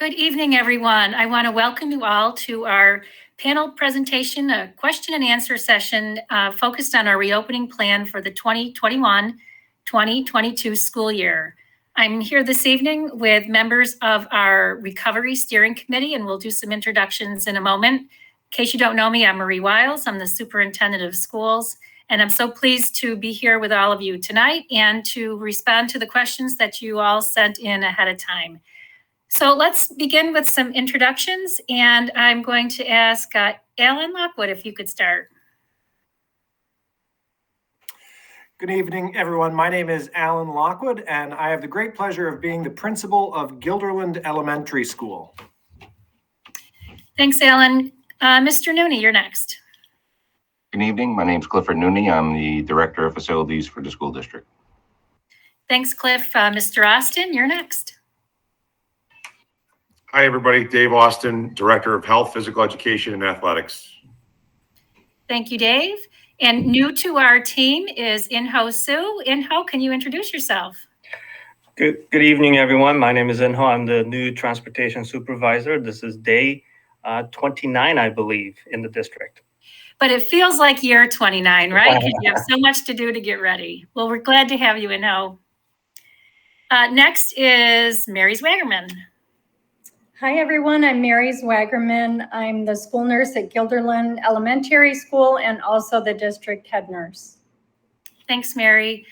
Good evening, everyone. I want to welcome you all to our panel presentation, a question and answer session focused on our reopening plan for the 2021-2022 school year. I'm here this evening with members of our Recovery Steering Committee, and we'll do some introductions in a moment. In case you don't know me, I'm Marie Wiles. I'm the Superintendent of Schools, and I'm so pleased to be here with all of you tonight and to respond to the questions that you all sent in ahead of time. So let's begin with some introductions, and I'm going to ask Alan Lockwood if you could start. Good evening, everyone. My name is Alan Lockwood, and I have the great pleasure of being the principal of Guilderland Elementary School. Thanks, Alan. Mr. Nooney, you're next. Good evening. My name is Clifford Nooney. I'm the Director of Facilities for the school district. Thanks, Cliff. Mr. Austin, you're next. Hi, everybody. Dave Austin, Director of Health, Physical Education, and Athletics. Thank you, Dave. And new to our team is Inho Sue. Inho, can you introduce yourself? Good evening, everyone. My name is Inho. I'm the new transportation supervisor. This is day 29, I believe, in the district. But it feels like year 29, right? Because you have so much to do to get ready. Well, we're glad to have you, Inho. Next is Mary Zwagerman. Hi, everyone. I'm Mary Zwagerman. I'm the school nurse at Guilderland Elementary School and also the district head nurse. Thanks, Mary.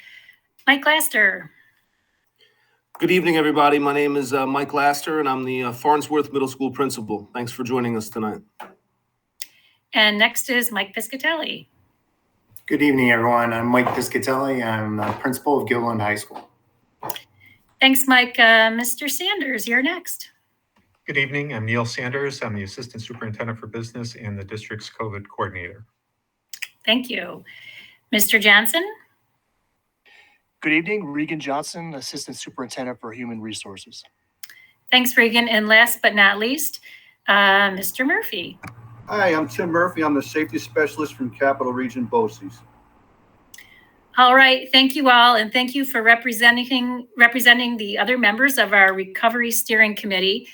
Mike Laster. Good evening, everybody. My name is Mike Laster, and I'm the Farnsworth Middle School principal. Thanks for joining us tonight. And next is Mike Piscatelli. Good evening, everyone. I'm Mike Piscatelli. I'm the principal of Guilderland High School. Thanks, Mike. Mr. Sanders, you're next. Good evening. I'm Neil Sanders. I'm the Assistant Superintendent for Business and the district's COVID coordinator. Thank you. Mr. Johnson? Good evening. Regan Johnson, Assistant Superintendent for Human Resources. Thanks, Regan. And last but not least, Mr. Murphy. Hi, I'm Tim Murphy. I'm the Safety Specialist from Capital Region BOCES. All right. Thank you all. And thank you for representing the other members of our Recovery Steering Committee.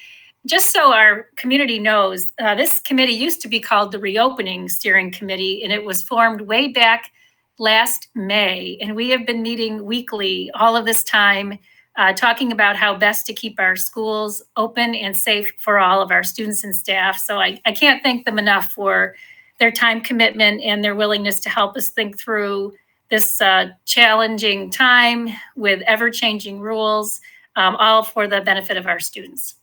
Just so our community knows, this committee used to be called the Reopening Steering Committee, and it was formed way back last May. And we have been meeting weekly all of this time, talking about how best to keep our schools open and safe for all of our students and staff. So I can't thank them enough for their time commitment and their willingness to help us think through this challenging time with ever-changing rules, all for the benefit of our students.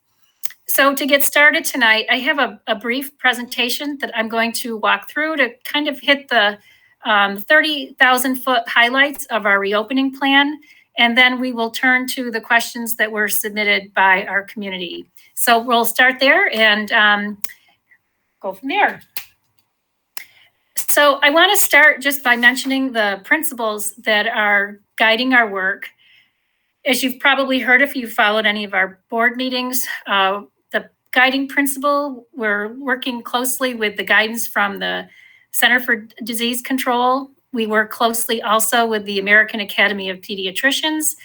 So to get started tonight, I have a brief presentation that I'm going to walk through to kind of hit the 30,000-foot highlights of our reopening plan, and then we will turn to the questions that were submitted by our community. So we'll start there and go from there. So I want to start just by mentioning the principles that are guiding our work. As you've probably heard if you've followed any of our board meetings, the guiding principle, we're working closely with the guidance from the Center for Disease Control. We work closely also with the American Academy of Pediatricians,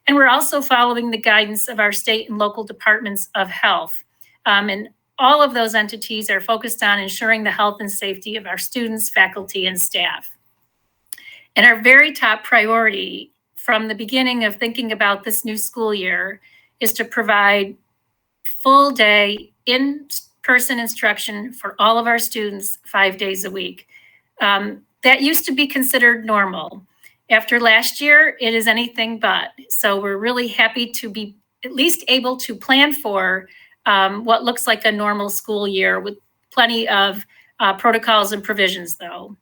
and we're also following the guidance of our state and local departments of health. And all of those entities are focused on ensuring the health and safety of our students, faculty, and staff. And our very top priority from the beginning of thinking about this new school year is to provide full day in-person instruction for all of our students 5 days a week. That used to be considered normal. After last year, it is anything but. So we're really happy to be at least able to plan for what looks like a normal school year with plenty of protocols and provisions, though.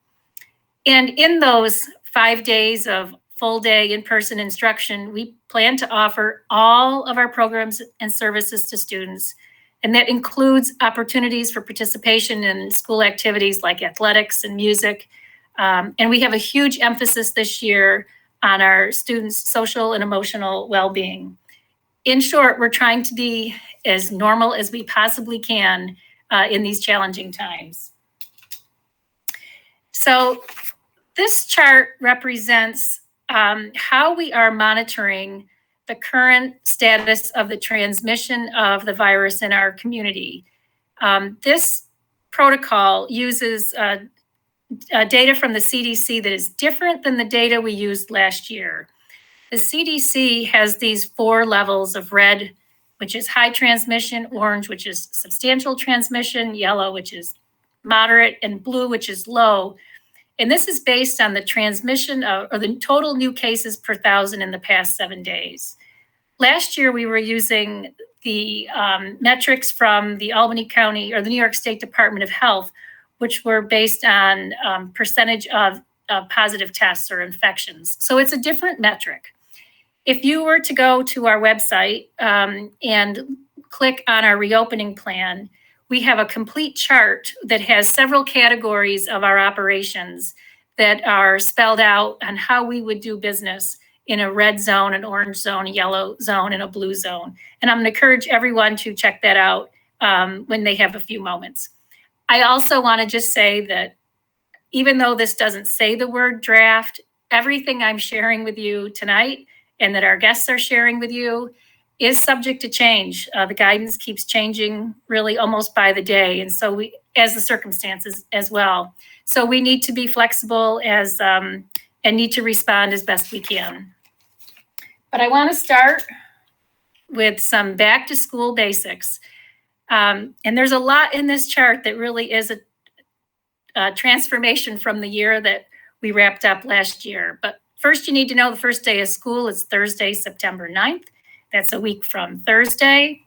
And in those 5 days of full day in-person instruction, we plan to offer all of our programs and services to students. And that includes opportunities for participation in school activities like athletics and music. And we have a huge emphasis this year on our students' social and emotional well-being. In short, we're trying to be as normal as we possibly can in these challenging times. So this chart represents how we are monitoring the current status of the transmission of the virus in our community. This protocol uses data from the CDC that is different than the data we used last year. The CDC has these 4 levels of red, which is high transmission, orange, which is substantial transmission, yellow, which is moderate, and blue, which is low. And this is based on the transmission or the total new cases per 1,000 in the past 7 days. Last year, we were using the metrics from the Albany County or the New York State Department of Health, which were based on percentage of positive tests or infections. So it's a different metric. If you were to go to our website and click on our reopening plan, we have a complete chart that has several categories of our operations that are spelled out on how we would do business in a red zone, an orange zone, a yellow zone, and a blue zone. And I'm going to encourage everyone to check that out when they have a few moments. I also want to just say that even though this doesn't say the word draft, everything I'm sharing with you tonight and that our guests are sharing with you is subject to change. The guidance keeps changing really almost by the day. And so as the circumstances as well. So we need to be flexible and need to respond as best we can. But I want to start with some back to school basics. And there's a lot in this chart that really is a transformation from the year that we wrapped up last year. But first, you need to know the first day of school is Thursday, September 9th. That's a week from Thursday.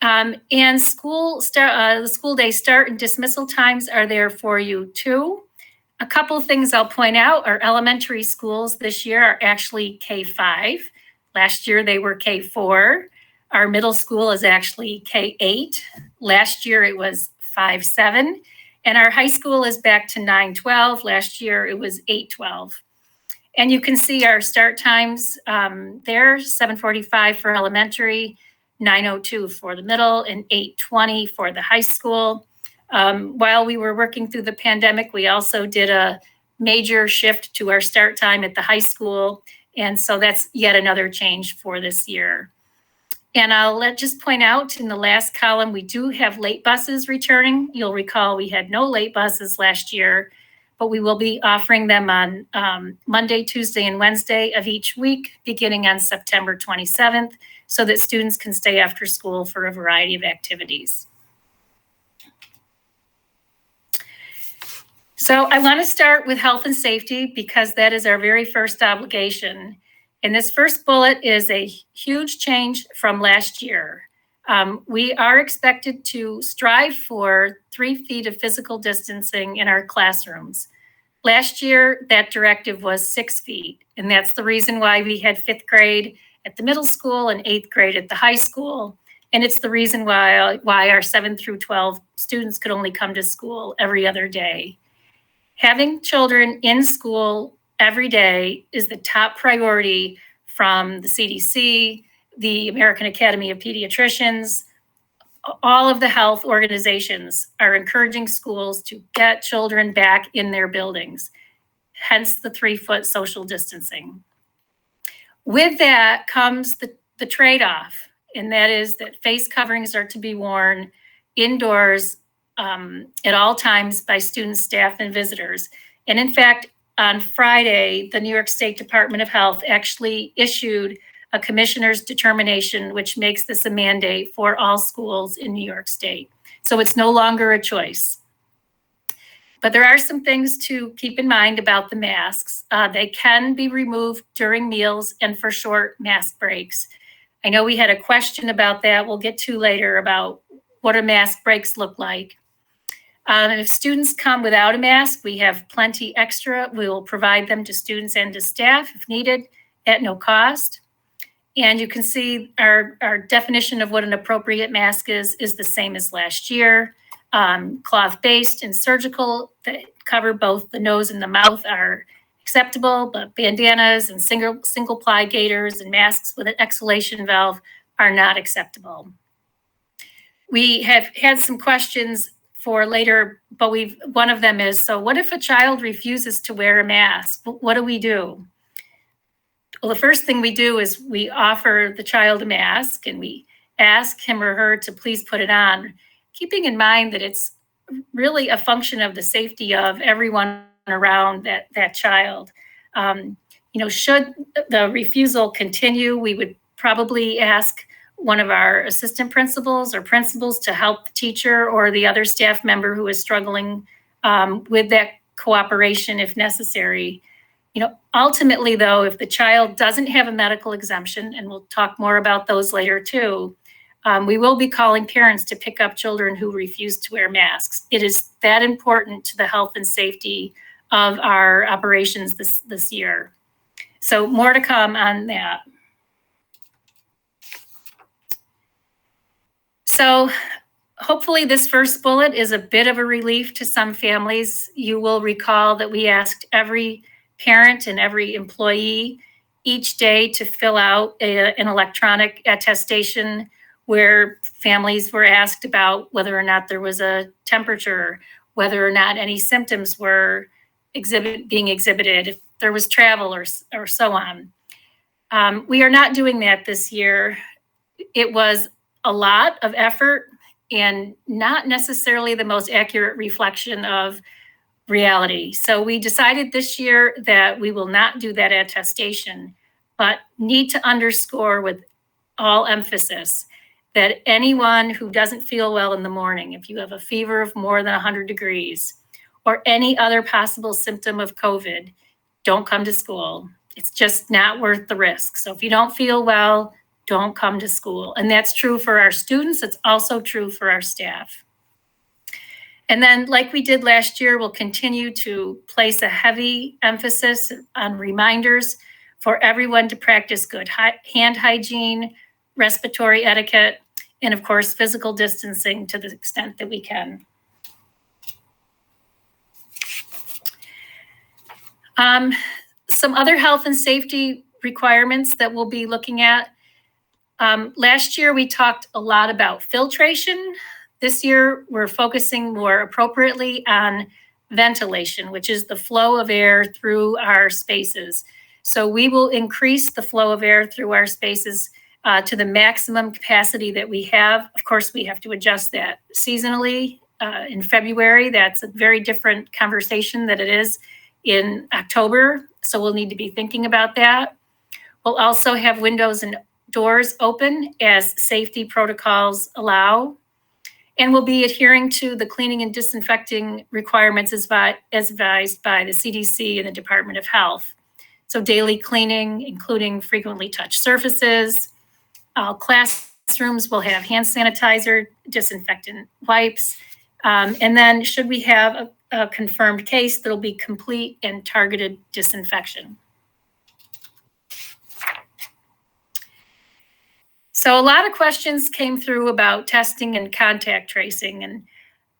And the school day start and dismissal times are there for you too. A couple things I'll point out, our elementary schools this year are actually K-5. Last year they were K-4. Our middle school is actually K-8. Last year it was 5-7. And our high school is back to 9-12. Last year it was 8-12. And you can see our start times there, 7:45 for elementary, 9:02 for the middle, and 8:20 for the high school. While we were working through the pandemic, we also did a major shift to our start time at the high school. And so that's yet another change for this year. And I'll just point out in the last column, we do have late buses returning. You'll recall we had no late buses last year, but we will be offering them on Monday, Tuesday, and Wednesday of each week, beginning on September 27th, so that students can stay after school for a variety of activities. So I want to start with health and safety because that is our very first obligation. And this first bullet is a huge change from last year. We are expected to strive for 3 feet of physical distancing in our classrooms. Last year, that directive was 6 feet, and that's the reason why we had 5th grade at the middle school and 8th grade at the high school. And it's the reason why our 7th through 12 students could only come to school every other day. Having children in school every day is the top priority from the CDC, the American Academy of Pediatricians. All of the health organizations are encouraging schools to get children back in their buildings, hence the 3-foot social distancing. With that comes the trade-off, and that is that face coverings are to be worn indoors at all times by students, staff, and visitors. And in fact, on Friday, the New York State Department of Health actually issued a commissioner's determination, which makes this a mandate for all schools in New York State. So it's no longer a choice. But there are some things to keep in mind about the masks. They can be removed during meals and for short mask breaks. I know we had a question about that. We'll get to later about what do mask breaks look like. If students come without a mask, we have plenty extra. We will provide them to students and to staff if needed at no cost. And you can see our definition of what an appropriate mask is the same as last year. Cloth-based and surgical that cover both the nose and the mouth are acceptable, but bandanas and single-ply gaiters and masks with an exhalation valve are not acceptable. We have had some questions for later, but one of them is, so what if a child refuses to wear a mask? What do we do? Well, the first thing we do is we offer the child a mask and we ask him or her to please put it on, keeping in mind that it's really a function of the safety of everyone around that child. Should the refusal continue, we would probably ask one of our assistant principals or principals to help the teacher or the other staff member who is struggling with that cooperation if necessary. Ultimately, though, if the child doesn't have a medical exemption, and we'll talk more about those later too, we will be calling parents to pick up children who refuse to wear masks. It is that important to the health and safety of our operations this year. So more to come on that. So hopefully this first bullet is a bit of a relief to some families. You will recall that we asked every parent and every employee each day to fill out an electronic attestation where families were asked about whether or not there was a temperature, whether or not any symptoms were being exhibited, if there was travel or so on. We are not doing that this year. It was a lot of effort and not necessarily the most accurate reflection of reality. So we decided this year that we will not do that attestation, but need to underscore with all emphasis that anyone who doesn't feel well in the morning, if you have a fever of more than 100 degrees or any other possible symptom of COVID, don't come to school. It's just not worth the risk. So if you don't feel well, don't come to school. And that's true for our students. It's also true for our staff. And then, like we did last year, we'll continue to place a heavy emphasis on reminders for everyone to practice good hand hygiene, respiratory etiquette, and of course, physical distancing to the extent that we can. Some other health and safety requirements that we'll be looking at. Last year, we talked a lot about filtration. This year, we're focusing more appropriately on ventilation, which is the flow of air through our spaces. So we will increase the flow of air through our spaces to the maximum capacity that we have. Of course, we have to adjust that seasonally. In February, that's a very different conversation than it is in October. So we'll need to be thinking about that. We'll also have windows and doors open as safety protocols allow. And we'll be adhering to the cleaning and disinfecting requirements as advised by the CDC and the Department of Health. So daily cleaning, including frequently touched surfaces. All classrooms will have hand sanitizer, disinfectant wipes. And then should we have a confirmed case, there'll be complete and targeted disinfection. So a lot of questions came through about testing and contact tracing. And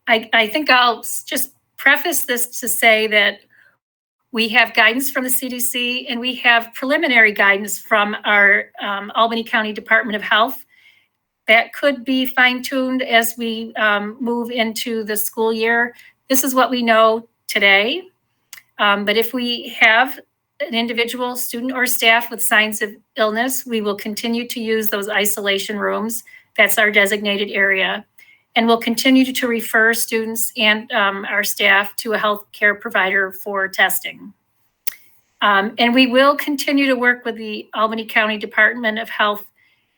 I think I'll just preface this to say that we have guidance from the CDC and we have preliminary guidance from our Albany County Department of Health that could be fine-tuned as we move into the school year. This is what we know today. But if we have an individual, student, or staff with signs of illness, we will continue to use those isolation rooms. That's our designated area. And we'll continue to refer students and our staff to a healthcare provider for testing. And we will continue to work with the Albany County Department of Health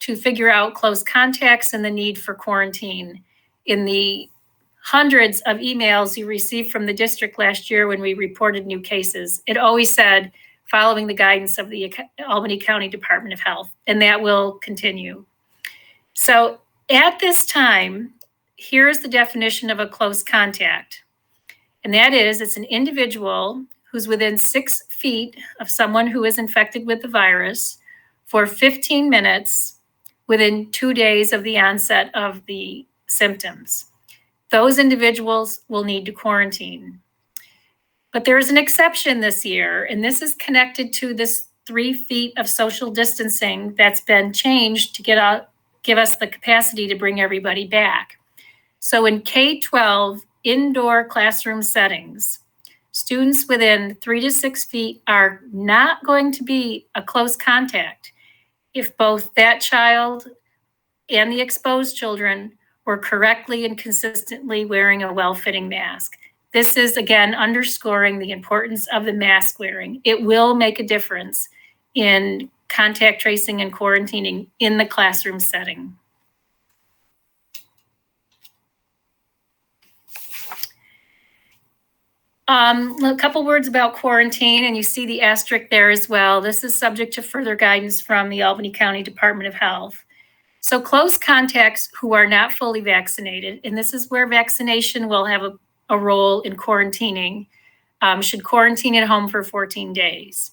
to figure out close contacts and the need for quarantine. In the hundreds of emails you received from the district last year when we reported new cases, it always said, following the guidance of the Albany County Department of Health, and that will continue. So at this time, here's the definition of a close contact. And that is, it's an individual who's within 6 feet of someone who is infected with the virus for 15 minutes within 2 days of the onset of the symptoms. Those individuals will need to quarantine. But there is an exception this year, and this is connected to this 3 feet of social distancing that's been changed to give us the capacity to bring everybody back. So in K-12 indoor classroom settings, Students within 3 to 6 feet are not going to be a close contact if both that child and the exposed children were correctly and consistently wearing a well-fitting mask. This is, again, underscoring the importance of the mask wearing. It will make a difference in contact tracing and quarantining in the classroom setting. A couple words about quarantine, and you see the asterisk there as well. This is subject to further guidance from the Albany County Department of Health. So close contacts who are not fully vaccinated, and this is where vaccination will have a role in quarantining, should quarantine at home for 14 days.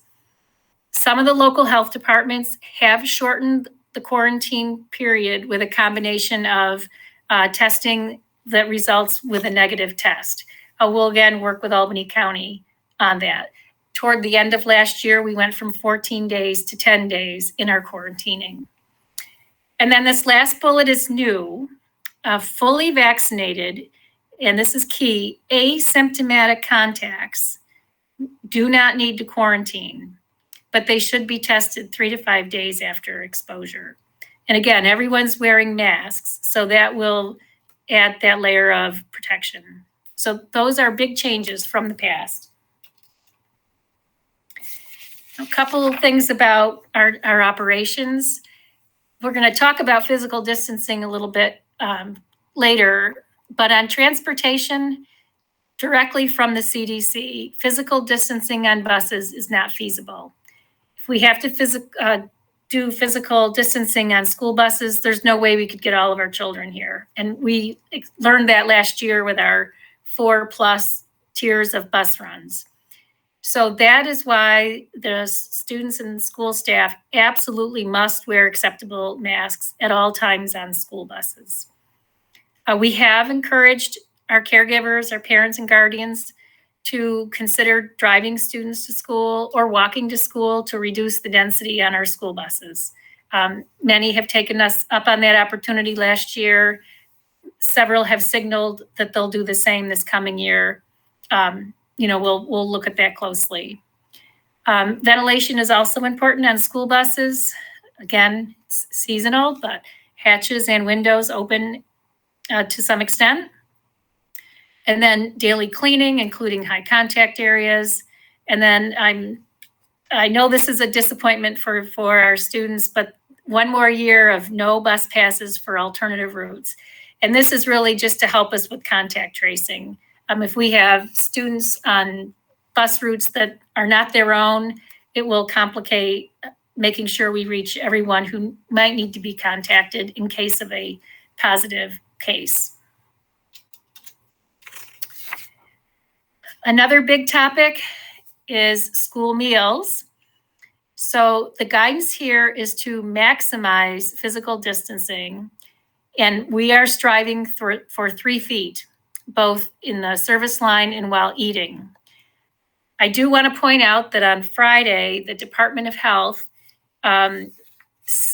Some of the local health departments have shortened the quarantine period with a combination of testing that results with a negative test. We'll again work with Albany County on that. Toward the end of last year, we went from 14 days to 10 days in our quarantining. And then this last bullet is new, fully vaccinated, and this is key, asymptomatic contacts do not need to quarantine, but they should be tested 3 to 5 days after exposure. And again, everyone's wearing masks, so that will add that layer of protection. So those are big changes from the past. A couple of things about our operations. We're going to talk about physical distancing a little bit later, but on transportation, directly from the CDC, physical distancing on buses is not feasible. If we have to do physical distancing on school buses, there's no way we could get all of our children here. And we learned that last year with our 4+ tiers of bus runs. So that is why the students and school staff absolutely must wear acceptable masks at all times on school buses. We have encouraged our caregivers, our parents and guardians to consider driving students to school or walking to school to reduce the density on our school buses. Many have taken us up on that opportunity last year. Several have signaled that they'll do the same this coming year. We'll look at that closely. Ventilation is also important on school buses. Again, it's seasonal, but hatches and windows open to some extent. And then daily cleaning, including high contact areas. And then I know this is a disappointment for our students, but one more year of no bus passes for alternative routes. And this is really just to help us with contact tracing. If we have students on bus routes that are not their own, it will complicate making sure we reach everyone who might need to be contacted in case of a positive case. Another big topic is school meals. So the guidance here is to maximize physical distancing, and we are striving for 3 feet, both in the service line and while eating. I do want to point out that on Friday, the Department of Health,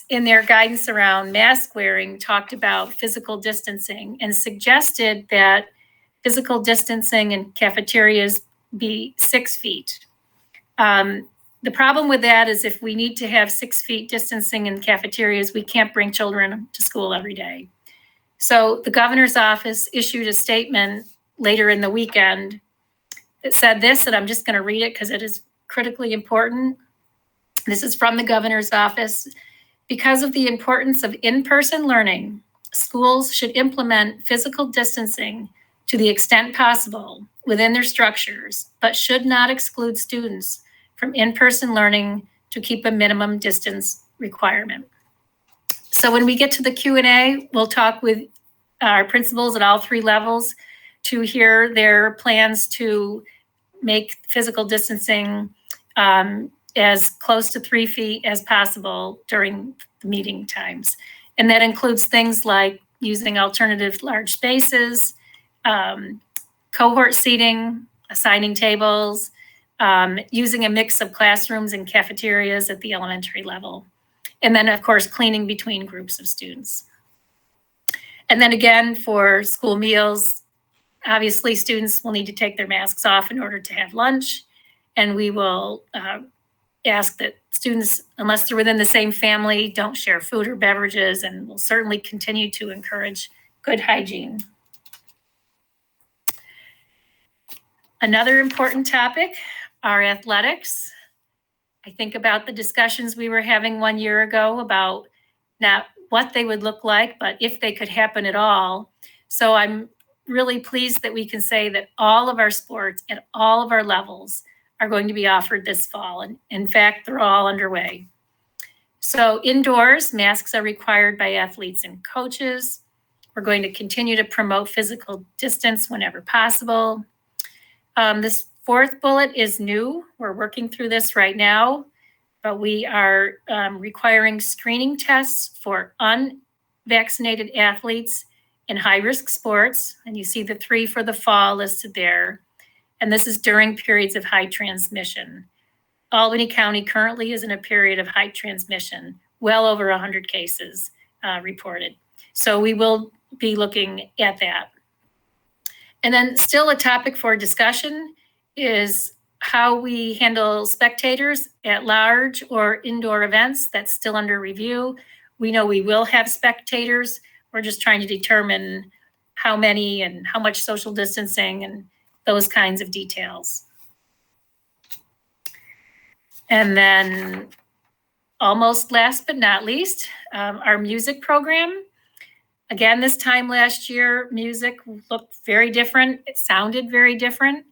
in their guidance around mask wearing, talked about physical distancing and suggested that physical distancing in cafeterias be 6 feet. The problem with that is if we need to have 6 feet distancing in cafeterias, we can't bring children to school every day. So the governor's office issued a statement later in the weekend that said this, and I'm just going to read it because it is critically important. This is from the governor's office. Because of the importance of in-person learning, schools should implement physical distancing to the extent possible within their structures, but should not exclude students from in-person learning to keep a minimum distance requirement. So when we get to the Q&A, we'll talk with our principals at all 3 levels to hear their plans to make physical distancing as close to 3 feet as possible during the meeting times. And that includes things like using alternative large spaces, cohort seating, assigning tables, using a mix of classrooms and cafeterias at the elementary level. And then, of course, cleaning between groups of students. And then again, for school meals, Obviously, students will need to take their masks off in order to have lunch, and we will ask that students, unless they're within the same family, don't share food or beverages, and we'll certainly continue to encourage good hygiene. Another important topic are athletics. I think about the discussions we were having 1 year ago about not what they would look like, but if they could happen at all. So I'm really pleased that we can say that all of our sports at all of our levels are going to be offered this fall. And in fact, they're all underway. So indoors, masks are required by athletes and coaches. We're going to continue to promote physical distance whenever possible. This fourth bullet is new. We're working through this right now, but we are requiring screening tests for unvaccinated athletes in high-risk sports. And you see the 3 for the fall listed there. And this is during periods of high transmission. Albany County currently is in a period of high transmission, well over 100 cases reported. So we will be looking at that. And then still a topic for discussion is how we handle spectators at large or indoor events. That's still under review. We know we will have spectators. We're just trying to determine how many and how much social distancing and those kinds of details. And then almost last but not least, our music program. Again, this time last year, music looked very different. It sounded very different,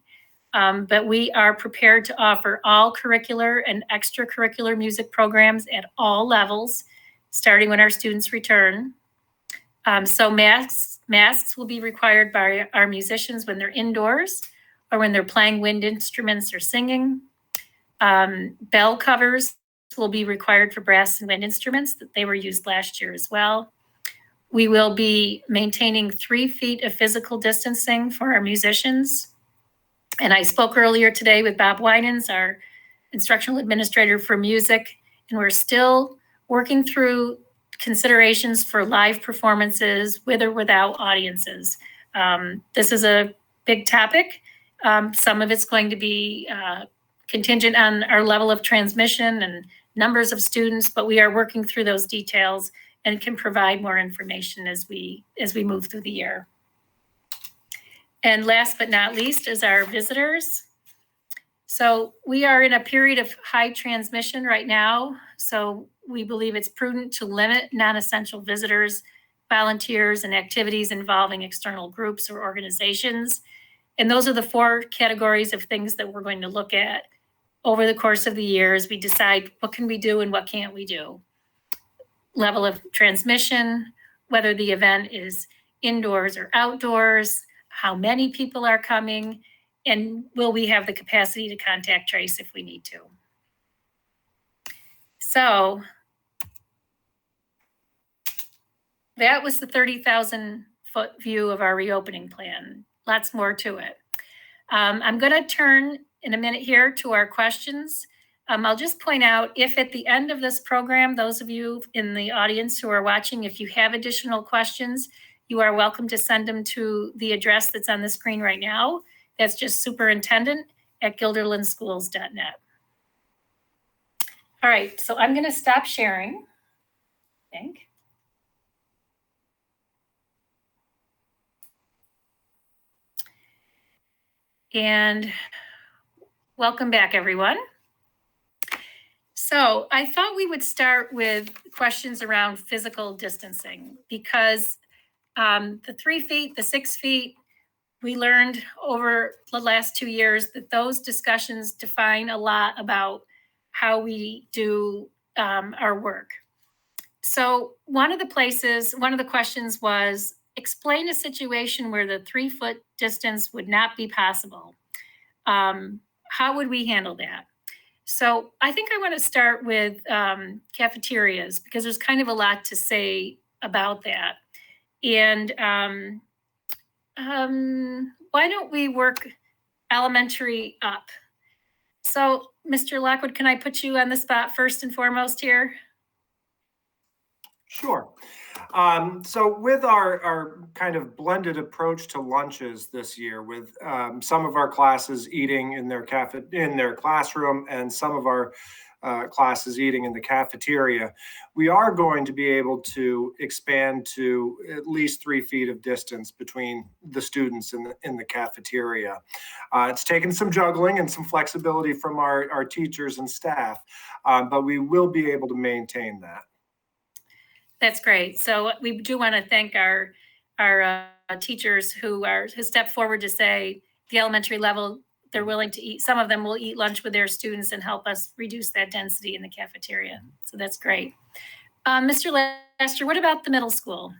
but we are prepared to offer all curricular and extracurricular music programs at all levels, starting when our students return. So masks will be required by our musicians when they're indoors or when they're playing wind instruments or singing. Bell covers will be required for brass and wind instruments that they were used last year as well. We will be maintaining 3 feet of physical distancing for our musicians. And I spoke earlier today with Bob Winans, our instructional administrator for music, and we're still working through considerations for live performances with or without audiences. This is a big topic. Some of it's going to be contingent on our level of transmission and numbers of students, but we are working through those details and can provide more information as we move through the year. And last but not least is our visitors. So we are in a period of high transmission right now. So we believe it's prudent to limit non-essential visitors, volunteers, and activities involving external groups or organizations. And those are the 4 categories of things that we're going to look at over the course of the year as we decide what can we do and what can't we do. Level of transmission, whether the event is indoors or outdoors, how many people are coming, and will we have the capacity to contact trace if we need to. So that was the 30,000-foot view of our reopening plan. Lots more to it. I'm going to turn in a minute here to our questions. I'll just point out, if at the end of this program, those of you in the audience who are watching, if you have additional questions, you are welcome to send them to the address that's on the screen right now. That's just superintendent@guilderlandschools.net. All right, so I'm going to stop sharing, I think. And welcome back, everyone. So I thought we would start with questions around physical distancing because the 3 feet, the 6 feet, we learned over the last 2 years that those discussions define a lot about how we do our work. So one of the questions was, explain a situation where the 3-foot distance would not be possible. How would we handle that? So I think I want to start with cafeterias because there's kind of a lot to say about that. And why don't we work elementary up? So Mr. Lockwood, can I put you on the spot first and foremost here? Sure. So with our kind of blended approach to lunches this year, with some of our classes eating in their classroom and some of our classes eating in the cafeteria, we are going to be able to expand to at least 3 feet of distance between the students in the cafeteria. It's taken some juggling and some flexibility from our teachers and staff, but we will be able to maintain that. That's great. So we do want to thank our teachers who stepped forward to say the elementary level, they're willing to eat. Some of them will eat lunch with their students and help us reduce that density in the cafeteria. So that's great. Mr. Lester, what about the middle school?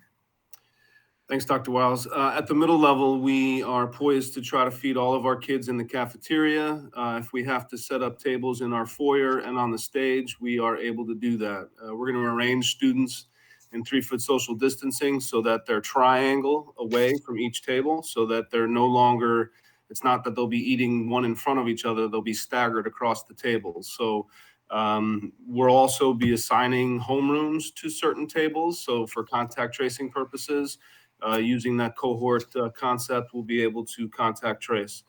Thanks, Dr. Wiles. At the middle level, we are poised to try to feed all of our kids in the cafeteria. If we have to set up tables in our foyer and on the stage, we are able to do that. We're going to arrange students in 3-foot social distancing so that they're triangle away from each table, so that they're no longer, it's not that they'll be eating one in front of each other, they'll be staggered across the tables. So we'll also be assigning homerooms to certain tables. So for contact tracing purposes, using that cohort concept, we'll be able to contact trace.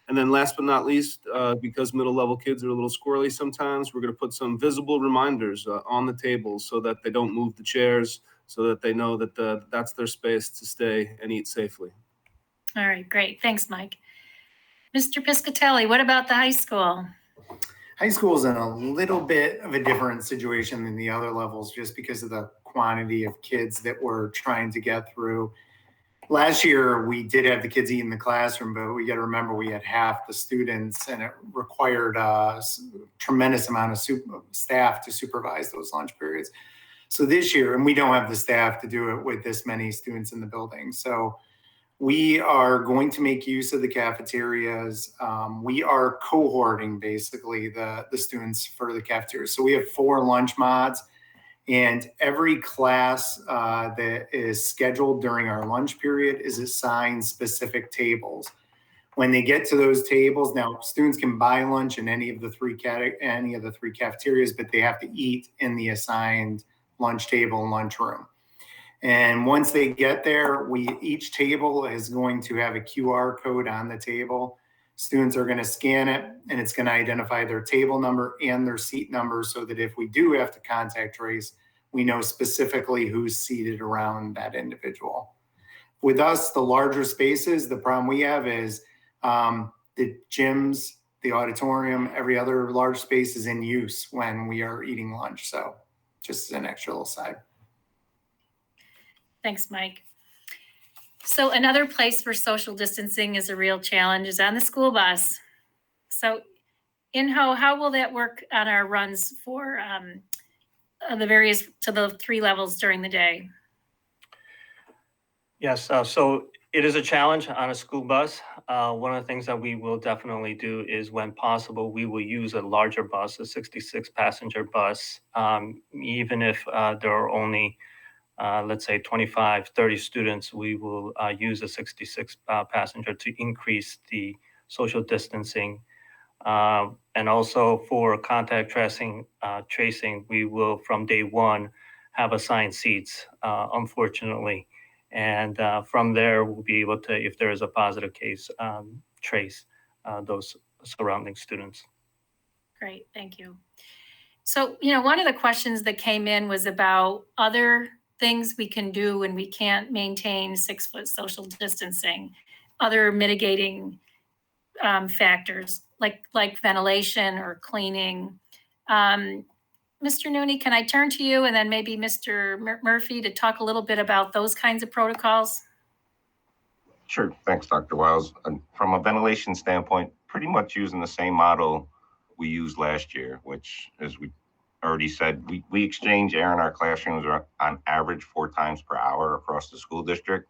And then last but not least, because middle level kids are a little squirrely sometimes, we're going to put some visible reminders on the tables so that they don't move the chairs, so that they know that that's their space to stay and eat safely. All right, great. Thanks, Mike. Mr. Piscatelli, what about the high school? High school is in a little bit of a different situation than the other levels just because of the quantity of kids that we're trying to get through. Last year, we did have the kids eat in the classroom, but we got to remember we had half the students and it required a tremendous amount of staff to supervise those lunch periods. So this year, and we don't have the staff to do it with this many students in the building. So we are going to make use of the cafeterias. We are cohorting basically the students for the cafeteria. So we have 4 lunch mods. And every class that is scheduled during our lunch period is assigned specific tables. When they get to those tables, now students can buy lunch in any of the 3 cafeterias, but they have to eat in the assigned lunch table and lunchroom. And once they get there, each table is going to have a QR code on the table. Students are going to scan it, and it's going to identify their table number and their seat number so that if we do have to contact trace, we know specifically who's seated around that individual. With us, the larger spaces, the problem we have is the gyms, the auditorium, every other large space is in use when we are eating lunch. So just an extra little side. Thanks, Mike. So another place where social distancing is a real challenge is on the school bus. So Inho, how will that work on our runs for the 3 levels during the day? Yes, so it is a challenge on a school bus. One of the things that we will definitely do is when possible, we will use a larger bus, a 66 passenger bus, even if there are only let's say 25, 30 students, we will use a 66 passenger to increase the social distancing. And also for contact tracing, we will from day one have assigned seats, unfortunately. And from there, we'll be able to, if there is a positive case, trace those surrounding students. Great, thank you. So, one of the questions that came in was about other things we can do when we can't maintain 6-foot social distancing, other mitigating factors like ventilation or cleaning. Mr. Nooney, can I turn to you and then maybe Mr. Murphy to talk a little bit about those kinds of protocols? Sure. Thanks, Dr. Wiles. From a ventilation standpoint, pretty much using the same model we used last year, which, as we already said, we exchange air in our classrooms on average 4 times per hour across the school district.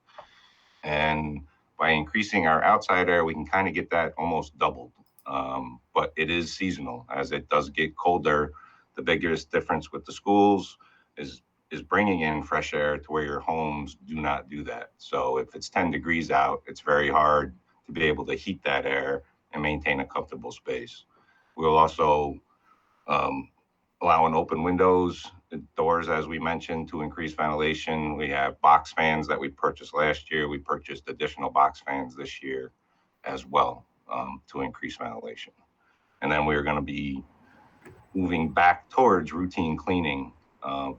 And by increasing our outside air, we can kind of get that almost doubled. But it is seasonal. As it does get colder, the biggest difference with the schools is bringing in fresh air to where your homes do not do that. So if it's 10 degrees out, it's very hard to be able to heat that air and maintain a comfortable space. We'll also allowing open windows The doors, as we mentioned, to increase ventilation. We have box fans that we purchased last year. We purchased additional box fans this year as well, to increase ventilation. And then we're going to be moving back towards routine cleaning of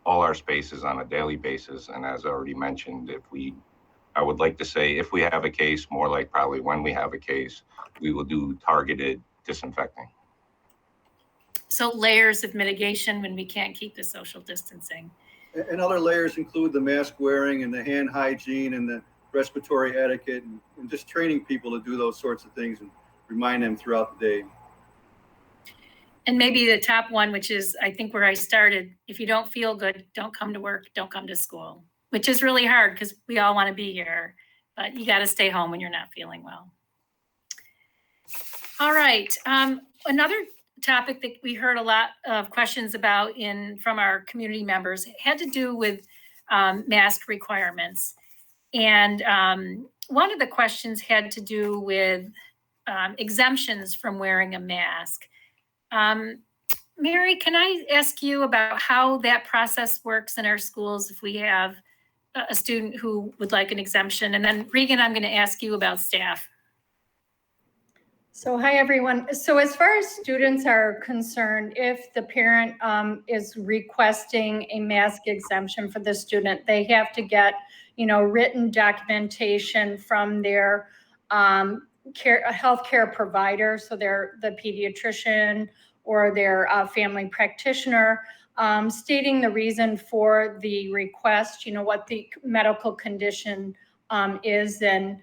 all our spaces on a daily basis. And as I already mentioned, I would like to say, if we have a case, more like probably when we have a case, we will do targeted disinfecting. So layers of mitigation when we can't keep the social distancing. And other layers include the mask wearing and the hand hygiene and the respiratory etiquette and just training people to do those sorts of things and remind them throughout the day. And maybe the top one, which is, I think, where I started, if you don't feel good, don't come to work, don't come to school, which is really hard because we all want to be here, but you got to stay home when you're not feeling well. All right. Another topic that we heard a lot of questions about from our community members had to do with mask requirements. And one of the questions had to do with exemptions from wearing a mask. Mary, can I ask you about how that process works in our schools if we have a student who would like an exemption? And then Regan, I'm going to ask you about staff. So hi, everyone. So as far as students are concerned, if the parent is requesting a mask exemption for the student, they have to get, written documentation from their healthcare provider, so they're the pediatrician or their family practitioner, stating the reason for the request, what the medical condition is, and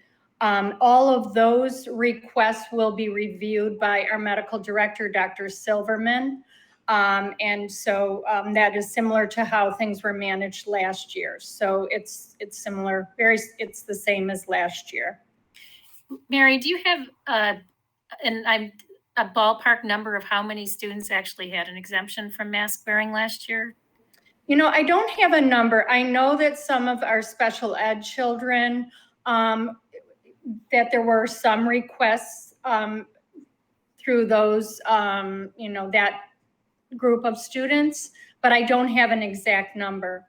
all of those requests will be reviewed by our medical director, Dr. Silverman. And so that is similar to how things were managed last year. So it's similar, it's the same as last year. Mary, do you have a ballpark number of how many students actually had an exemption from mask wearing last year? I don't have a number. I know that some of our special ed children, that there were some requests through those, that group of students, but I don't have an exact number.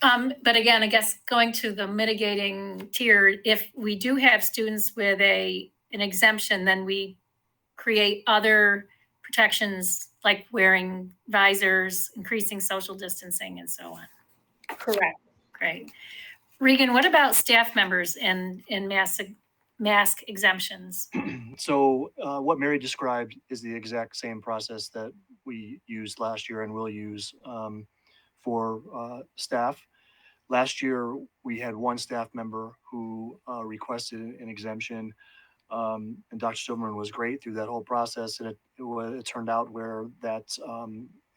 But again, I guess going to the mitigating tier, if we do have students with an exemption, then we create other protections like wearing visors, increasing social distancing, and so on. Correct. Great. Regan, what about staff members and mask exemptions? So what Mary described is the exact same process that we used last year and will use for staff. Last year, we had one staff member who requested an exemption, and Dr. Silverman was great through that whole process, and it turned out where that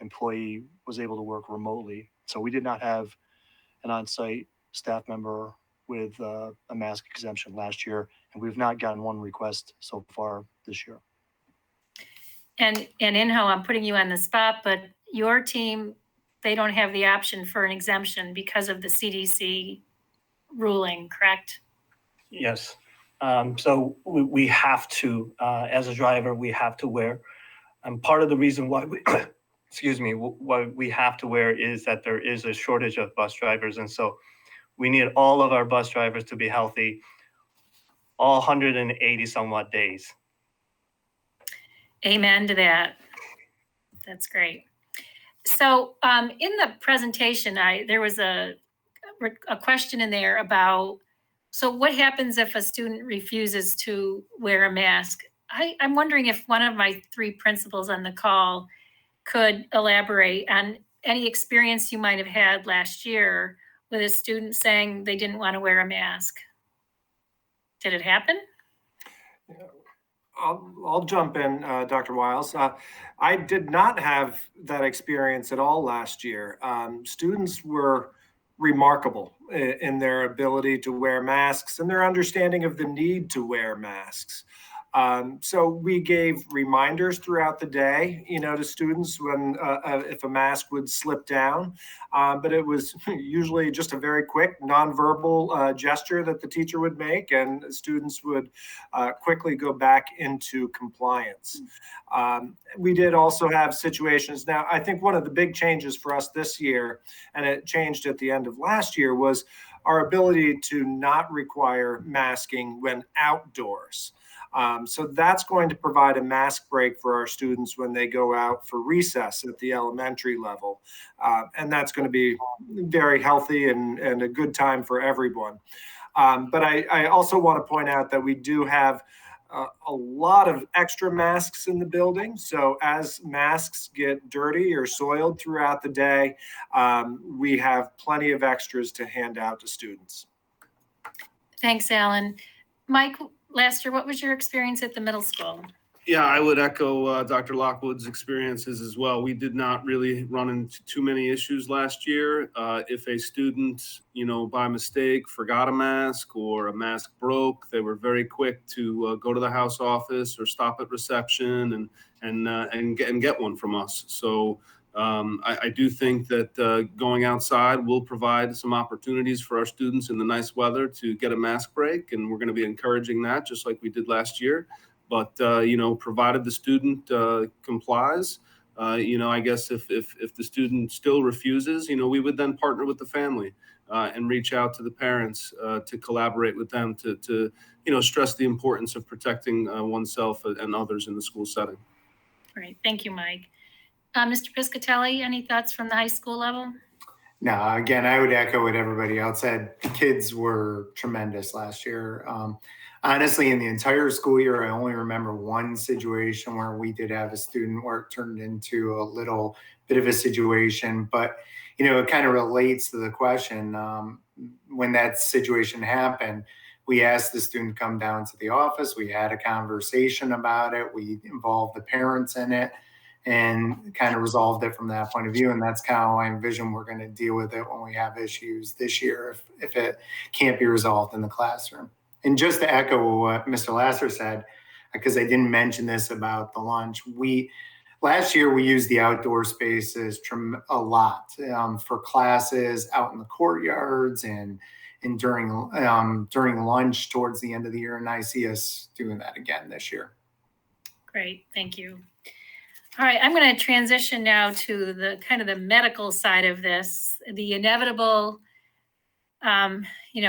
employee was able to work remotely. So we did not have an on-site staff member with a mask exemption last year, and we've not gotten one request so far this year. And Inho, I'm putting you on the spot, but your team, they don't have the option for an exemption because of the CDC ruling, correct? Yes. So we have to, as a driver, we have to wear. And part of the reason why we, why we have to wear is that there is a shortage of bus drivers. And so we need all of our bus drivers to be healthy all 180 somewhat days. Amen to that. That's great. So in the presentation, there was a question in there about, so what happens if a student refuses to wear a mask? I'm wondering if one of my three principals on the call could elaborate on any experience you might have had last year with a student saying they didn't want to wear a mask. Did it happen? I'll jump in, Dr. Wiles. I did not have that experience at all last year. Students were remarkable in their ability to wear masks and their understanding of the need to wear masks. So we gave reminders throughout the day, to students when if a mask would slip down, but it was usually just a very quick nonverbal gesture that the teacher would make, and students would quickly go back into compliance. We did also have situations. Now, I think one of the big changes for us this year, and it changed at the end of last year, was our ability to not require masking when outdoors. So that's going to provide a mask break for our students when they go out for recess at the elementary level. And that's going to be very healthy and a good time for everyone. But I also want to point out that we do have a lot of extra masks in the building. So as masks get dirty or soiled throughout the day, we have plenty of extras to hand out to students. Thanks, Alan. Mike, last year, what was your experience at the middle school? Yeah, I would echo Dr. Lockwood's experiences as well. We did not really run into too many issues last year. If a student, by mistake forgot a mask or a mask broke, they were very quick to go to the house office or stop at reception and get one from us. So I do think that going outside will provide some opportunities for our students in the nice weather to get a mask break, and we're going to be encouraging that just like we did last year. But, provided the student complies, I guess if the student still refuses, we would then partner with the family and reach out to the parents to collaborate with them to stress the importance of protecting oneself and others in the school setting. Great. Thank you, Mike. Mr. Piscatelli, any thoughts from the high school level? No, again, I would echo what everybody else said. The kids were tremendous last year. Honestly, in the entire school year, I only remember one situation where we did have a student where it turned into a little bit of a situation, but it kind of relates to the question. When that situation happened, we asked the student to come down to the office. We had a conversation about it. We involved the parents in it and kind of resolved it from that point of view. And that's kind of how I envision we're going to deal with it when we have issues this year, if it can't be resolved in the classroom. And just to echo what Mr. Lasser said, because I didn't mention this about the lunch, last year we used the outdoor spaces a lot for classes out in the courtyards and during lunch towards the end of the year. And I see us doing that again this year. Great, thank you. All right, I'm going to transition now to the kind of the medical side of this, the inevitable,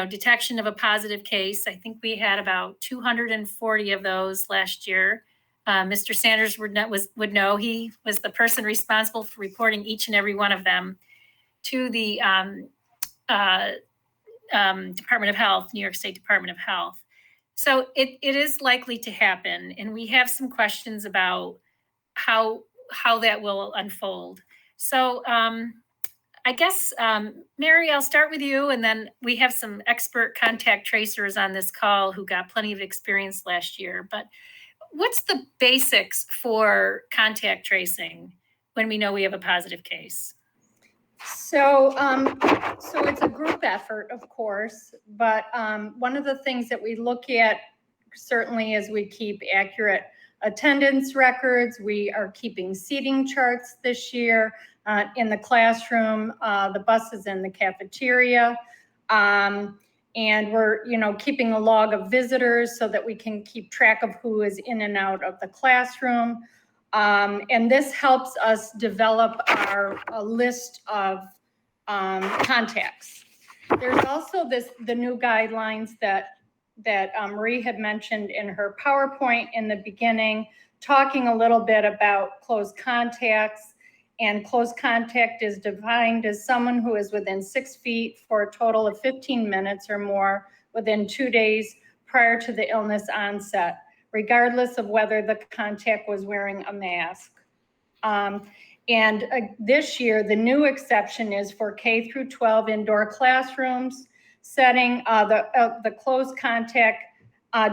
detection of a positive case. I think we had about 240 of those last year. Mr. Sanders would know he was the person responsible for reporting each and every one of them to the Department of Health, New York State Department of Health. So it is likely to happen, and we have some questions about how that will unfold. So I guess, Mary, I'll start with you, and then we have some expert contact tracers on this call who got plenty of experience last year. But what's the basics for contact tracing when we know we have a positive case? So it's a group effort, of course, but one of the things that we look at certainly is we keep accurate attendance records. We are keeping seating charts this year in the classroom, the buses in the cafeteria. And we're, keeping a log of visitors so that we can keep track of who is in and out of the classroom. And this helps us develop a list of contacts. There's also the new guidelines that Marie had mentioned in her PowerPoint in the beginning, talking a little bit about close contacts. And close contact is defined as someone who is within 6 feet for a total of 15 minutes or more within 2 days prior to the illness onset, regardless of whether the contact was wearing a mask. This year, the new exception is for K through 12 indoor classrooms setting. The close contact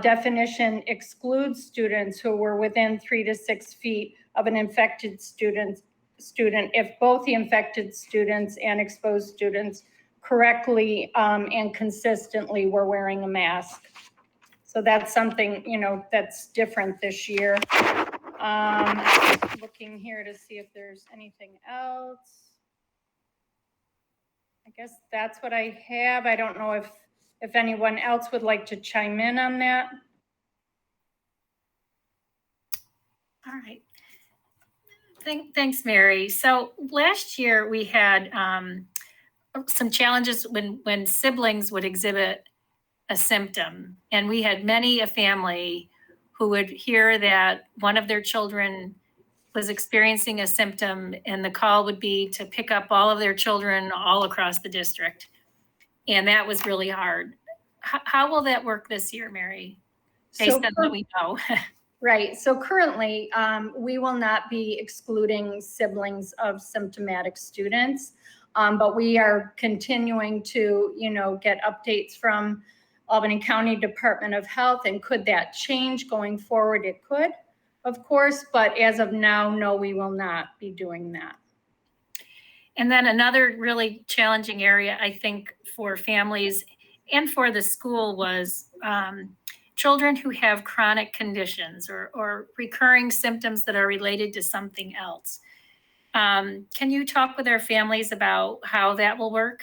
definition excludes students who were within 3 to 6 feet of an infected student if both the infected students and exposed students correctly and consistently were wearing a mask. So that's something, you know, that's different this year. Looking here to see if there's anything else. I guess that's what I have. I don't know if anyone else would like to chime in on that. All right. Thanks, Mary. So last year we had some challenges when siblings would exhibit a symptom, and we had many a family who would hear that one of their children was experiencing a symptom, and the call would be to pick up all of their children all across the district. And that was really hard. How will that work this year, Mary, based on what we know? Right. So currently, we will not be excluding siblings of symptomatic students, but we are continuing to, you know, get updates from Albany County Department of Health. And could that change going forward? It could, of course, but as of now, no, we will not be doing that. And then another really challenging area, I think, for families and for the school was children who have chronic conditions or recurring symptoms that are related to something else. Can you talk with our families about how that will work?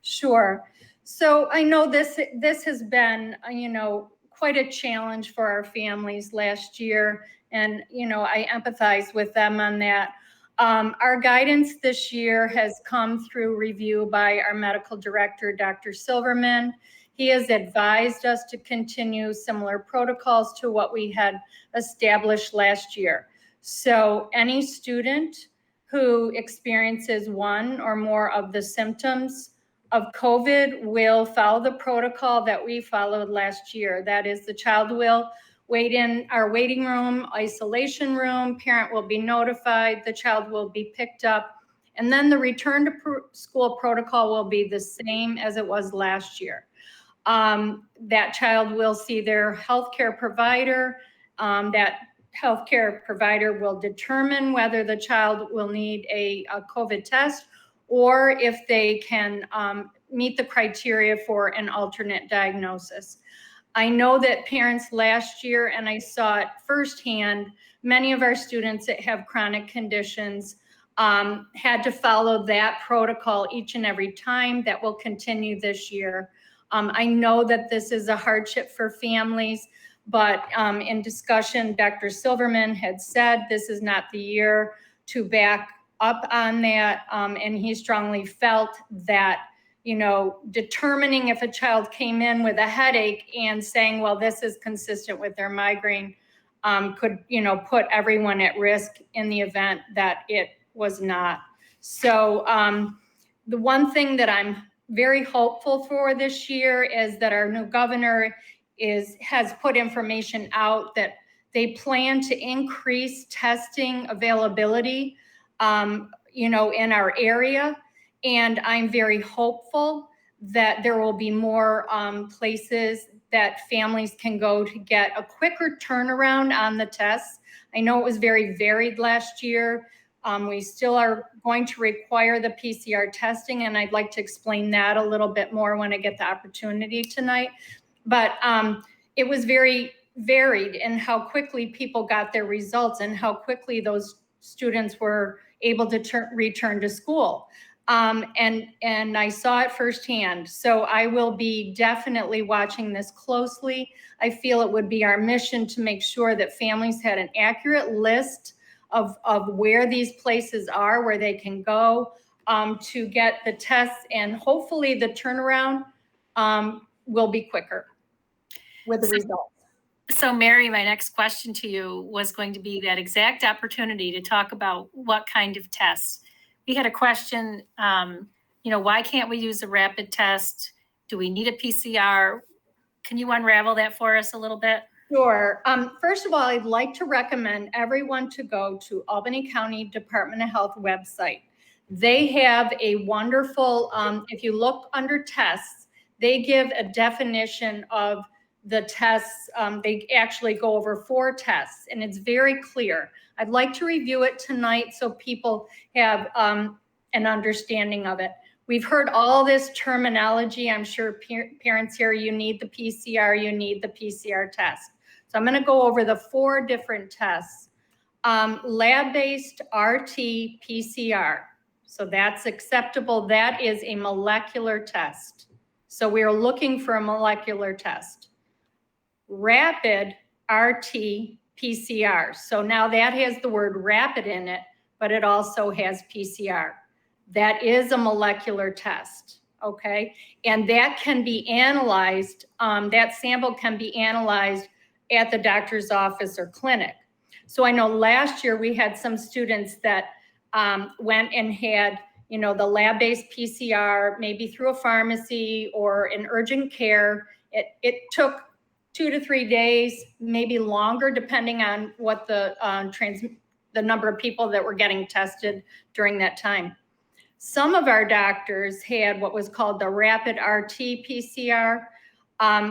Sure. So I know this has been, you know, quite a challenge for our families last year. And, you know, I empathize with them on that. Our guidance this year has come through review by our medical director, Dr. Silverman. He has advised us to continue similar protocols to what we had established last year. So any student who experiences one or more of the symptoms of COVID will follow the protocol that we followed last year. That is, the child will wait in our waiting room, isolation room, parent will be notified, the child will be picked up, and then the return to school protocol will be the same as it was last year. That child will see their healthcare provider. That healthcare provider will determine whether the child will need a COVID test or if they can meet the criteria for an alternate diagnosis. I know that parents last year, and I saw it firsthand, many of our students that have chronic conditions had to follow that protocol each and every time. That will continue this year. I know that this is a hardship for families, but in discussion, Dr. Silverman had said this is not the year to back up on that, and he strongly felt that, you know, determining if a child came in with a headache and saying, well, this is consistent with their migraine, could, you know, put everyone at risk in the event that it was not. So the one thing that I'm very hopeful for this year is that our new governor has put information out that they plan to increase testing availability, you know, in our area. And I'm very hopeful that there will be more places that families can go to get a quicker turnaround on the tests. I know it was very varied last year. We still are going to require the PCR testing, and I'd like to explain that a little bit more when I get the opportunity tonight. But it was very varied in how quickly people got their results and how quickly those students were able to return to school. And I saw it firsthand. So I will be definitely watching this closely. I feel it would be our mission to make sure that families had an accurate list of where these places are, where they can go to get the tests, and hopefully the turnaround will be quicker with the results. So Mary, my next question to you was going to be that exact opportunity to talk about what kind of tests. We had a question, you know, why can't we use a rapid test? Do we need a PCR? Can you unravel that for us a little bit? Sure. First of all, I'd like to recommend everyone to go to Albany County Department of Health website. They have a wonderful, if you look under tests, they give a definition of the tests. They actually go over 4 tests, and it's very clear. I'd like to review it tonight so people have an understanding of it. We've heard all this terminology. I'm sure parents here, you need the PCR, you need the PCR test. So I'm going to go over the 4 different tests. Lab-based RT-PCR. So that's acceptable. That is a molecular test. So we are looking for a molecular test. Rapid RT-PCR. So now that has the word rapid in it, but it also has PCR. That is a molecular test, okay? And that can be analyzed, that sample can be analyzed at the doctor's office or clinic. So I know last year we had some students that went and had, you know, the lab-based PCR, maybe through a pharmacy or an urgent care. It took 2 to 3 days, maybe longer, depending on what the number of people that were getting tested during that time. Some of our doctors had what was called the rapid RT-PCR.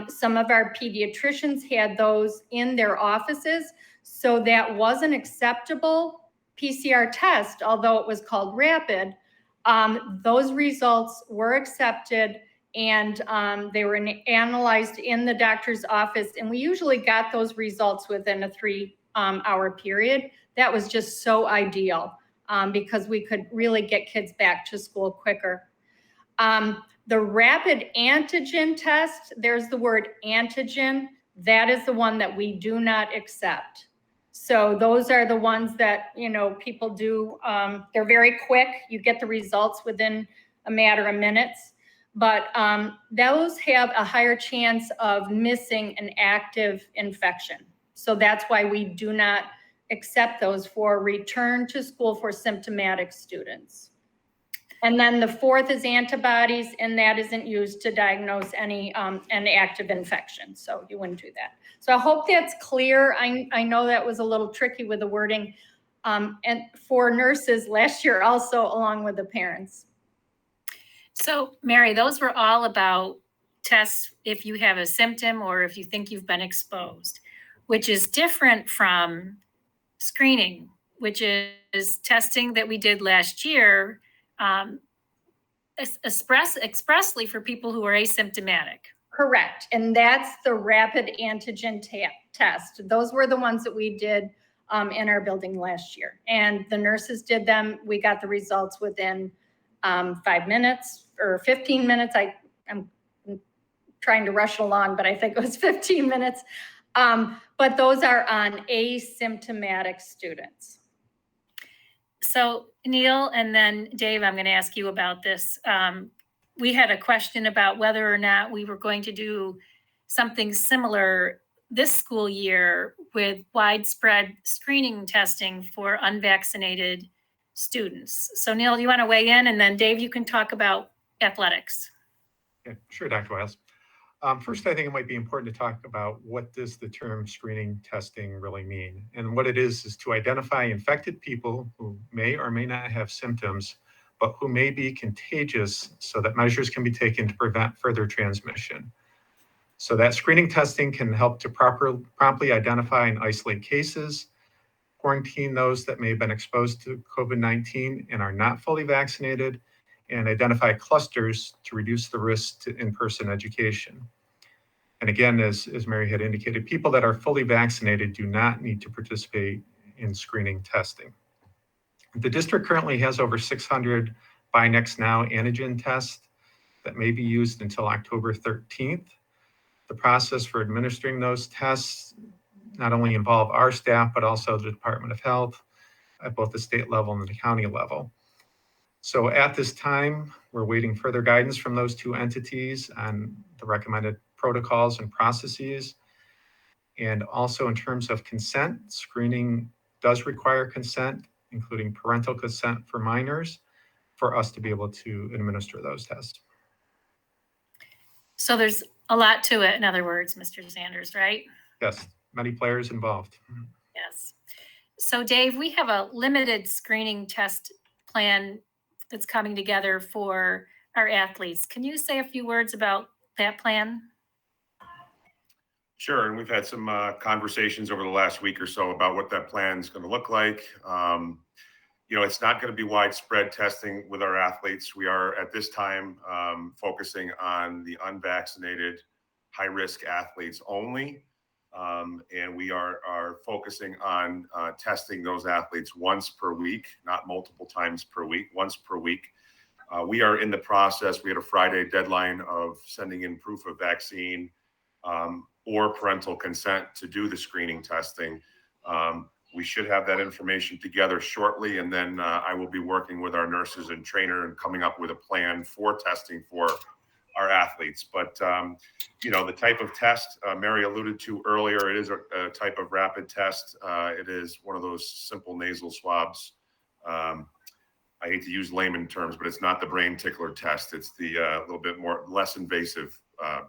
Some of our pediatricians had those in their offices. So that was an acceptable PCR test, although it was called rapid. Those results were accepted and they were analyzed in the doctor's office. And we usually got those results within a 3-hour period. That was just so ideal because we could really get kids back to school quicker. The rapid antigen test, there's the word antigen. That is the one that we do not accept. So those are the ones that, you know, people do. They're very quick. You get the results within a matter of minutes. But those have a higher chance of missing an active infection. So that's why we do not accept those for return to school for symptomatic students. And then the 4th is antibodies, and that isn't used to diagnose any an active infection. So you wouldn't do that. So I hope that's clear. I know that was a little tricky with the wording. And for nurses last year also, along with the parents. So Mary, those were all about tests if you have a symptom or if you think you've been exposed, which is different from screening, which is testing that we did last year expressly for people who are asymptomatic. Correct. And that's the rapid antigen test. Those were the ones that we did in our building last year. And the nurses did them. We got the results within 5 minutes or 15 minutes. I'm trying to rush along, but I think it was 15 minutes. But those are on asymptomatic students. So Neil and then Dave, I'm going to ask you about this. We had a question about whether or not we were going to do something similar this school year with widespread screening testing for unvaccinated students. So Neil, do you want to weigh in? And then Dave, you can talk about athletics. Yeah, sure, Dr. Wiles. First, I think it might be important to talk about what does the term screening testing really mean. And what it is to identify infected people who may or may not have symptoms, but who may be contagious so that measures can be taken to prevent further transmission. So that screening testing can help to promptly identify and isolate cases, quarantine those that may have been exposed to COVID-19 and are not fully vaccinated, and identify clusters to reduce the risk to in-person education. And again, as Mary had indicated, people that are fully vaccinated do not need to participate in screening testing. The district currently has over 600 Buy Next Now antigen tests that may be used until October 13th. The process for administering those tests not only involve our staff, but also the Department of Health at both the state level and the county level. So at this time, we're waiting further guidance from those 2 entities on the recommended protocols and processes. And also in terms of consent, screening does require consent, including parental consent for minors, for us to be able to administer those tests. So there's a lot to it, in other words, Mr. Sanders, right? Yes, many players involved. Yes. So Dave, we have a limited screening test plan that's coming together for our athletes. Can you say a few words about that plan? Sure, and we've had some conversations over the last week or so about what that plan is going to look like. it's not going to be widespread testing with our athletes. We are at this time focusing on the unvaccinated high-risk athletes only. And we are focusing on testing those athletes once per week, not multiple times per week, once per week. We are in the process. We had a Friday deadline of sending in proof of vaccine or parental consent to do the screening testing. We should have that information together shortly, and then I will be working with our nurses and trainer and coming up with a plan for testing for our athletes. But the type of test Mary alluded to earlier, it is a type of rapid test. It is one of those simple nasal swabs. I hate to use layman terms, but it's not the brain tickler test. It's the little bit less invasive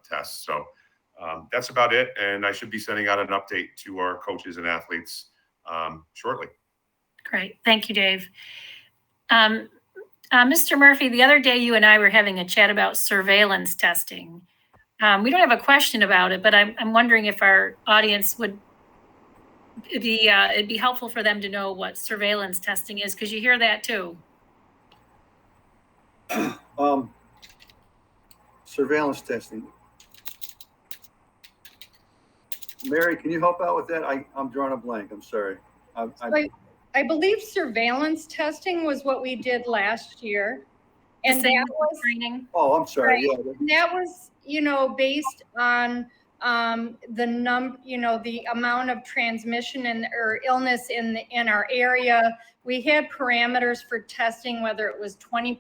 test. So that's about it. And I should be sending out an update to our coaches and athletes shortly. Great. Thank you, Dave. Mr. Murphy, the other day you and I were having a chat about surveillance testing. We don't have a question about it, but I'm wondering if our audience it'd be helpful for them to know what surveillance testing is, because you hear that too. Surveillance testing. Mary, can you help out with that? I'm drawing a blank. I'm sorry. I believe surveillance testing was what we did last year. And that was training. Oh, I'm sorry. Right. Yeah. And that was, based on the amount of transmission or illness in our area. We had parameters for testing, whether it was 20%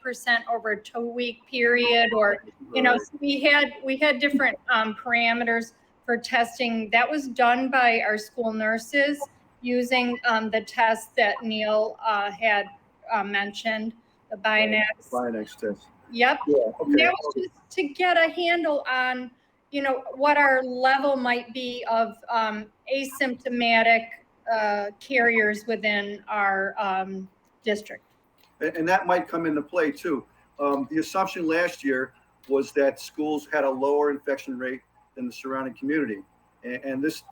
over a 2-week period, or so we had different parameters for testing. That was done by our school nurses using the test that Neil had mentioned, the Binax test. Yep. Yeah. Okay. That was just to get a handle on, what our level might be of asymptomatic carriers within our district. And that might come into play too. The assumption last year was that schools had a lower infection rate than the surrounding community, and these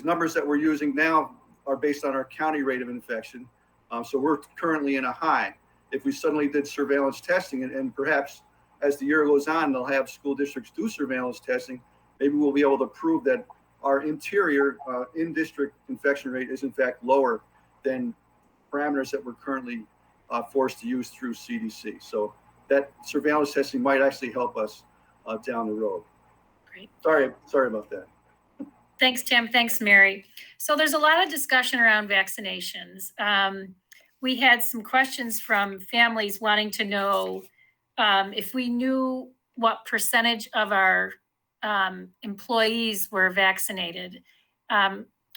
numbers that we're using now are based on our county rate of infection. So we're currently in a high. If we suddenly did surveillance testing, and perhaps as the year goes on, they'll have school districts do surveillance testing, maybe we'll be able to prove that our interior in-district infection rate is in fact lower than parameters that we're currently forced to use through CDC. So that surveillance testing might actually help us down the road. Great. Sorry about that. Thanks, Tim. Thanks, Mary. So there's a lot of discussion around vaccinations. We had some questions from families wanting to know if we knew what percentage of our employees were vaccinated.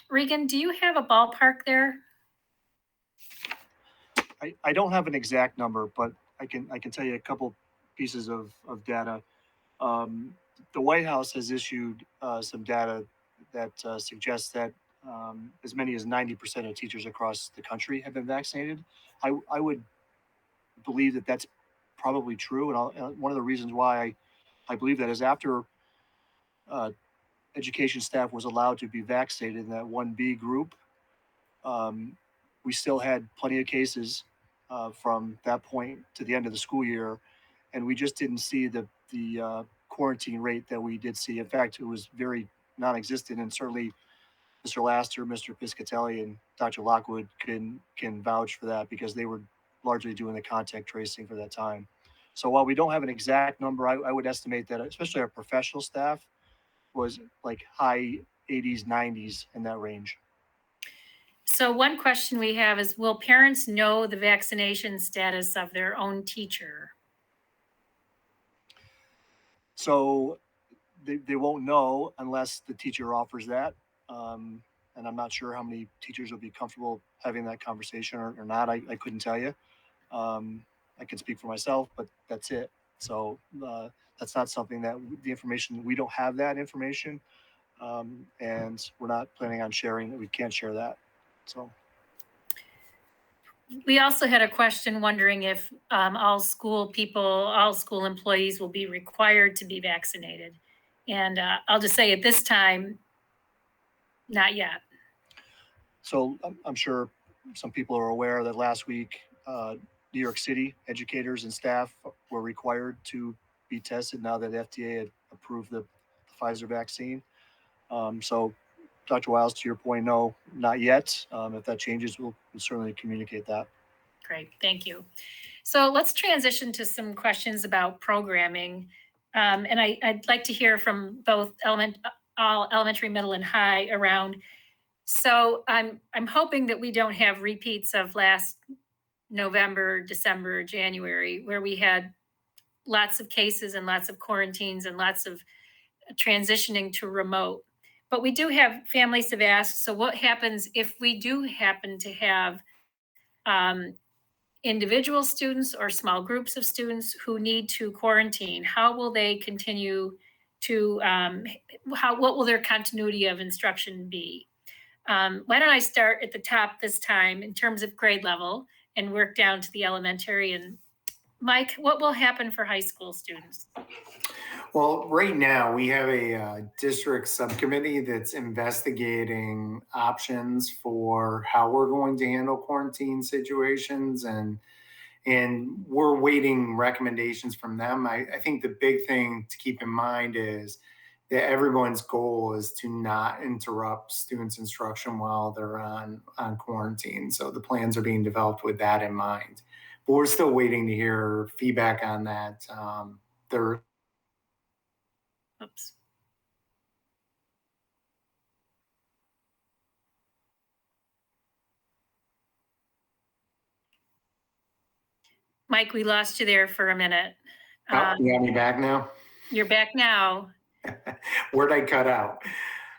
Regan, do you have a ballpark there? I don't have an exact number, but I can tell you a couple pieces of data. The White House has issued some data that suggests that as many as 90% of teachers across the country have been vaccinated. I would believe that that's probably true, and one of the reasons why I believe that is after education staff was allowed to be vaccinated in that 1B group, we still had plenty of cases from that point to the end of the school year, and we just didn't see the quarantine rate that we did see. In fact, it was very non-existent, and certainly Mr. Laster, Mr. Piscatelli, and Dr. Lockwood can vouch for that because they were largely doing the contact tracing for that time. So while we don't have an exact number, I would estimate that especially our professional staff was like high 80s, 90s in that range. So one question we have is, will parents know the vaccination status of their own teacher? So they won't know unless the teacher offers that. And I'm not sure how many teachers will be comfortable having that conversation or not. I couldn't tell you. I can speak for myself, but that's it. So that's not something that the information, we don't have that information. And we're not planning on sharing it. We can't share that. So. We also had a question wondering if all school employees will be required to be vaccinated. And I'll just say at this time, not yet. So I'm sure some people are aware that last week, New York City educators and staff were required to be tested now that FDA had approved the Pfizer vaccine. So, Dr. Wiles, to your point, no, not yet. If that changes, we'll certainly communicate that. Great, thank you. So let's transition to some questions about programming. And I'd like to hear from both all elementary, middle, and high around. So I'm hoping that we don't have repeats of last November, December, January, where we had lots of cases and lots of quarantines and lots of transitioning to remote. But we do have families have asked, so what happens if we do happen to have individual students or small groups of students who need to quarantine? How will they continue to, what will their continuity of instruction be? Why don't I start at the top this time in terms of grade level and work down to the elementary? And Mike, what will happen for high school students? Well, right now we have a district subcommittee that's investigating options for how we're going to handle quarantine situations, and we're waiting recommendations from them. I think the big thing to keep in mind is that everyone's goal is to not interrupt students' instruction while they're on quarantine. So the plans are being developed with that in mind. But we're still waiting to hear feedback on that. Oops. Mike, we lost you there for a minute. You got me back now? You're back now. Where'd I cut out?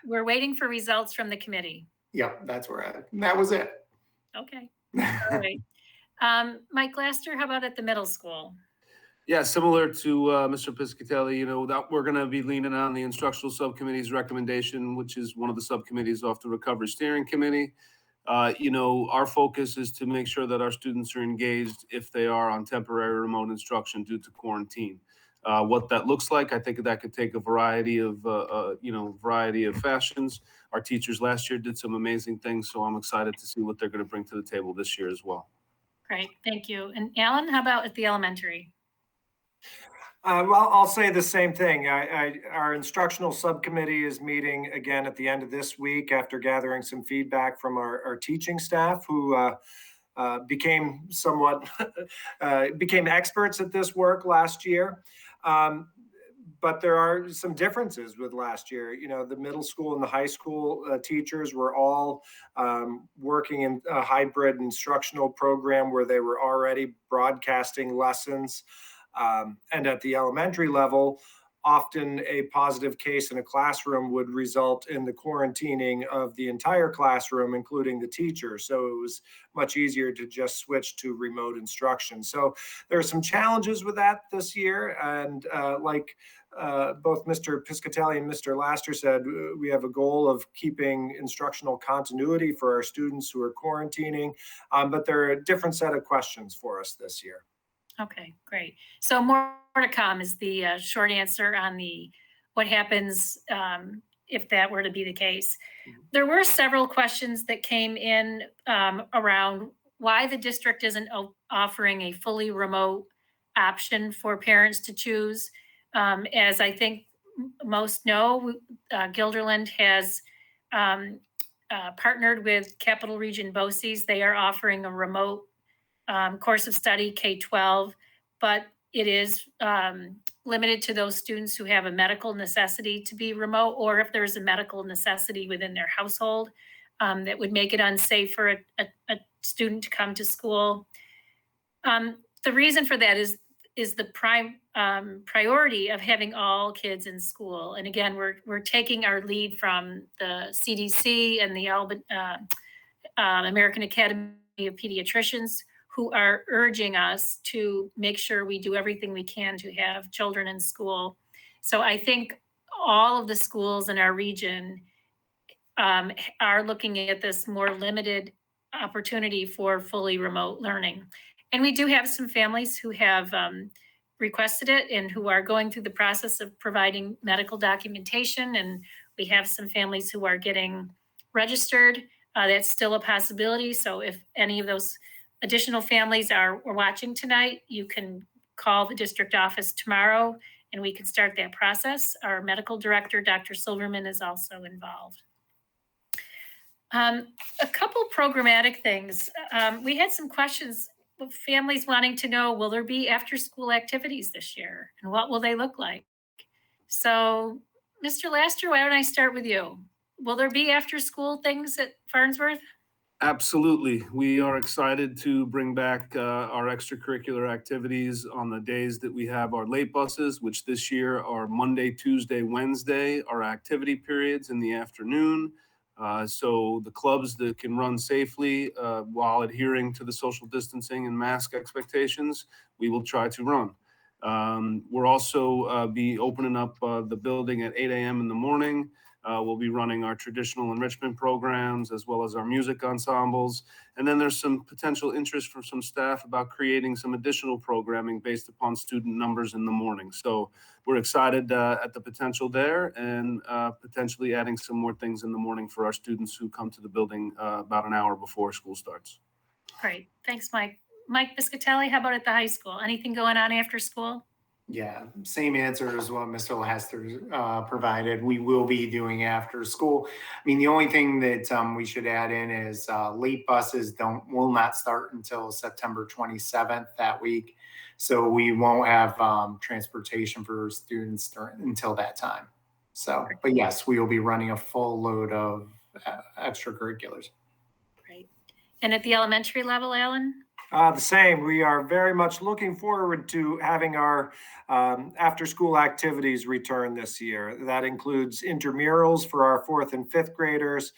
We're waiting for results from the committee. Yep, that's where that was it. Okay, all right. Mike Laster, how about at the middle school? Yeah, similar to Mr. Piscatelli, that we're going to be leaning on the instructional subcommittee's recommendation, which is one of the subcommittees off the Recovery Steering Committee. Our focus is to make sure that our students are engaged if they are on temporary remote instruction due to quarantine. What that looks like, I think that could take a variety of fashions. Our teachers last year did some amazing things, so I'm excited to see what they're going to bring to the table this year as well. Great, thank you. And Alan, how about at the elementary? Well, I'll say the same thing. Our instructional subcommittee is meeting again at the end of this week after gathering some feedback from our teaching staff who became experts at this work last year. But there are some differences with last year. The middle school and the high school teachers were all working in a hybrid instructional program where they were already broadcasting lessons. And at the elementary level, often a positive case in a classroom would result in the quarantining of the entire classroom, including the teacher. So it was much easier to just switch to remote instruction. So there are some challenges with that this year. And like both Mr. Piscatelli and Mr. Laster said, we have a goal of keeping instructional continuity for our students who are quarantining. But there are a different set of questions for us this year. Okay, great. So more to come is the short answer on what happens if that were to be the case. There were several questions that came in around why the district isn't offering a fully remote option for parents to choose. As I think most know, Guilderland has partnered with Capital Region BOCES. They are offering a remote course of study, K-12, but it is limited to those students who have a medical necessity to be remote, or if there's a medical necessity within their household that would make it unsafe for a student to come to school. The reason for that is the prime priority of having all kids in school. And again, we're taking our lead from the CDC and the American Academy of Pediatricians, who are urging us to make sure we do everything we can to have children in school. So I think all of the schools in our region are looking at this more limited opportunity for fully remote learning. And we do have some families who have requested it and who are going through the process of providing medical documentation. And we have some families who are getting registered. That's still a possibility. So if any of those additional families are watching tonight, you can call the district office tomorrow and we can start that process. Our medical director, Dr. Silverman, is also involved. A couple programmatic things. We had some questions with families wanting to know, will there be after school activities this year and what will they look like? So Mr. Laster, why don't I start with you? Will there be after school things at Farnsworth? Absolutely. We are excited to bring back our extracurricular activities on the days that we have our late buses, which this year are Monday, Tuesday, Wednesday, our activity periods in the afternoon. So the clubs that can run safely while adhering to the social distancing and mask expectations, we will try to run. We'll also be opening up the building at 8 a.m. in the morning. We'll be running our traditional enrichment programs as well as our music ensembles. And then there's some potential interest from some staff about creating some additional programming based upon student numbers in the morning. So we're excited at the potential there and potentially adding some more things in the morning for our students who come to the building about an hour before school starts. Great. Thanks, Mike. Mike Biscatelli, how about at the high school? Anything going on after school? Yeah, same answer as what Mr. Lester provided. We will be doing after school. I mean, the only thing that we should add in is late buses will not start until September 27th that week. So we won't have transportation for students until that time. So, but yes, we will be running a full load of extracurriculars. Great. And at the elementary level, Alan? The same. We are very much looking forward to having our after-school activities return this year. That includes intramurals for our 4th and 5th graders,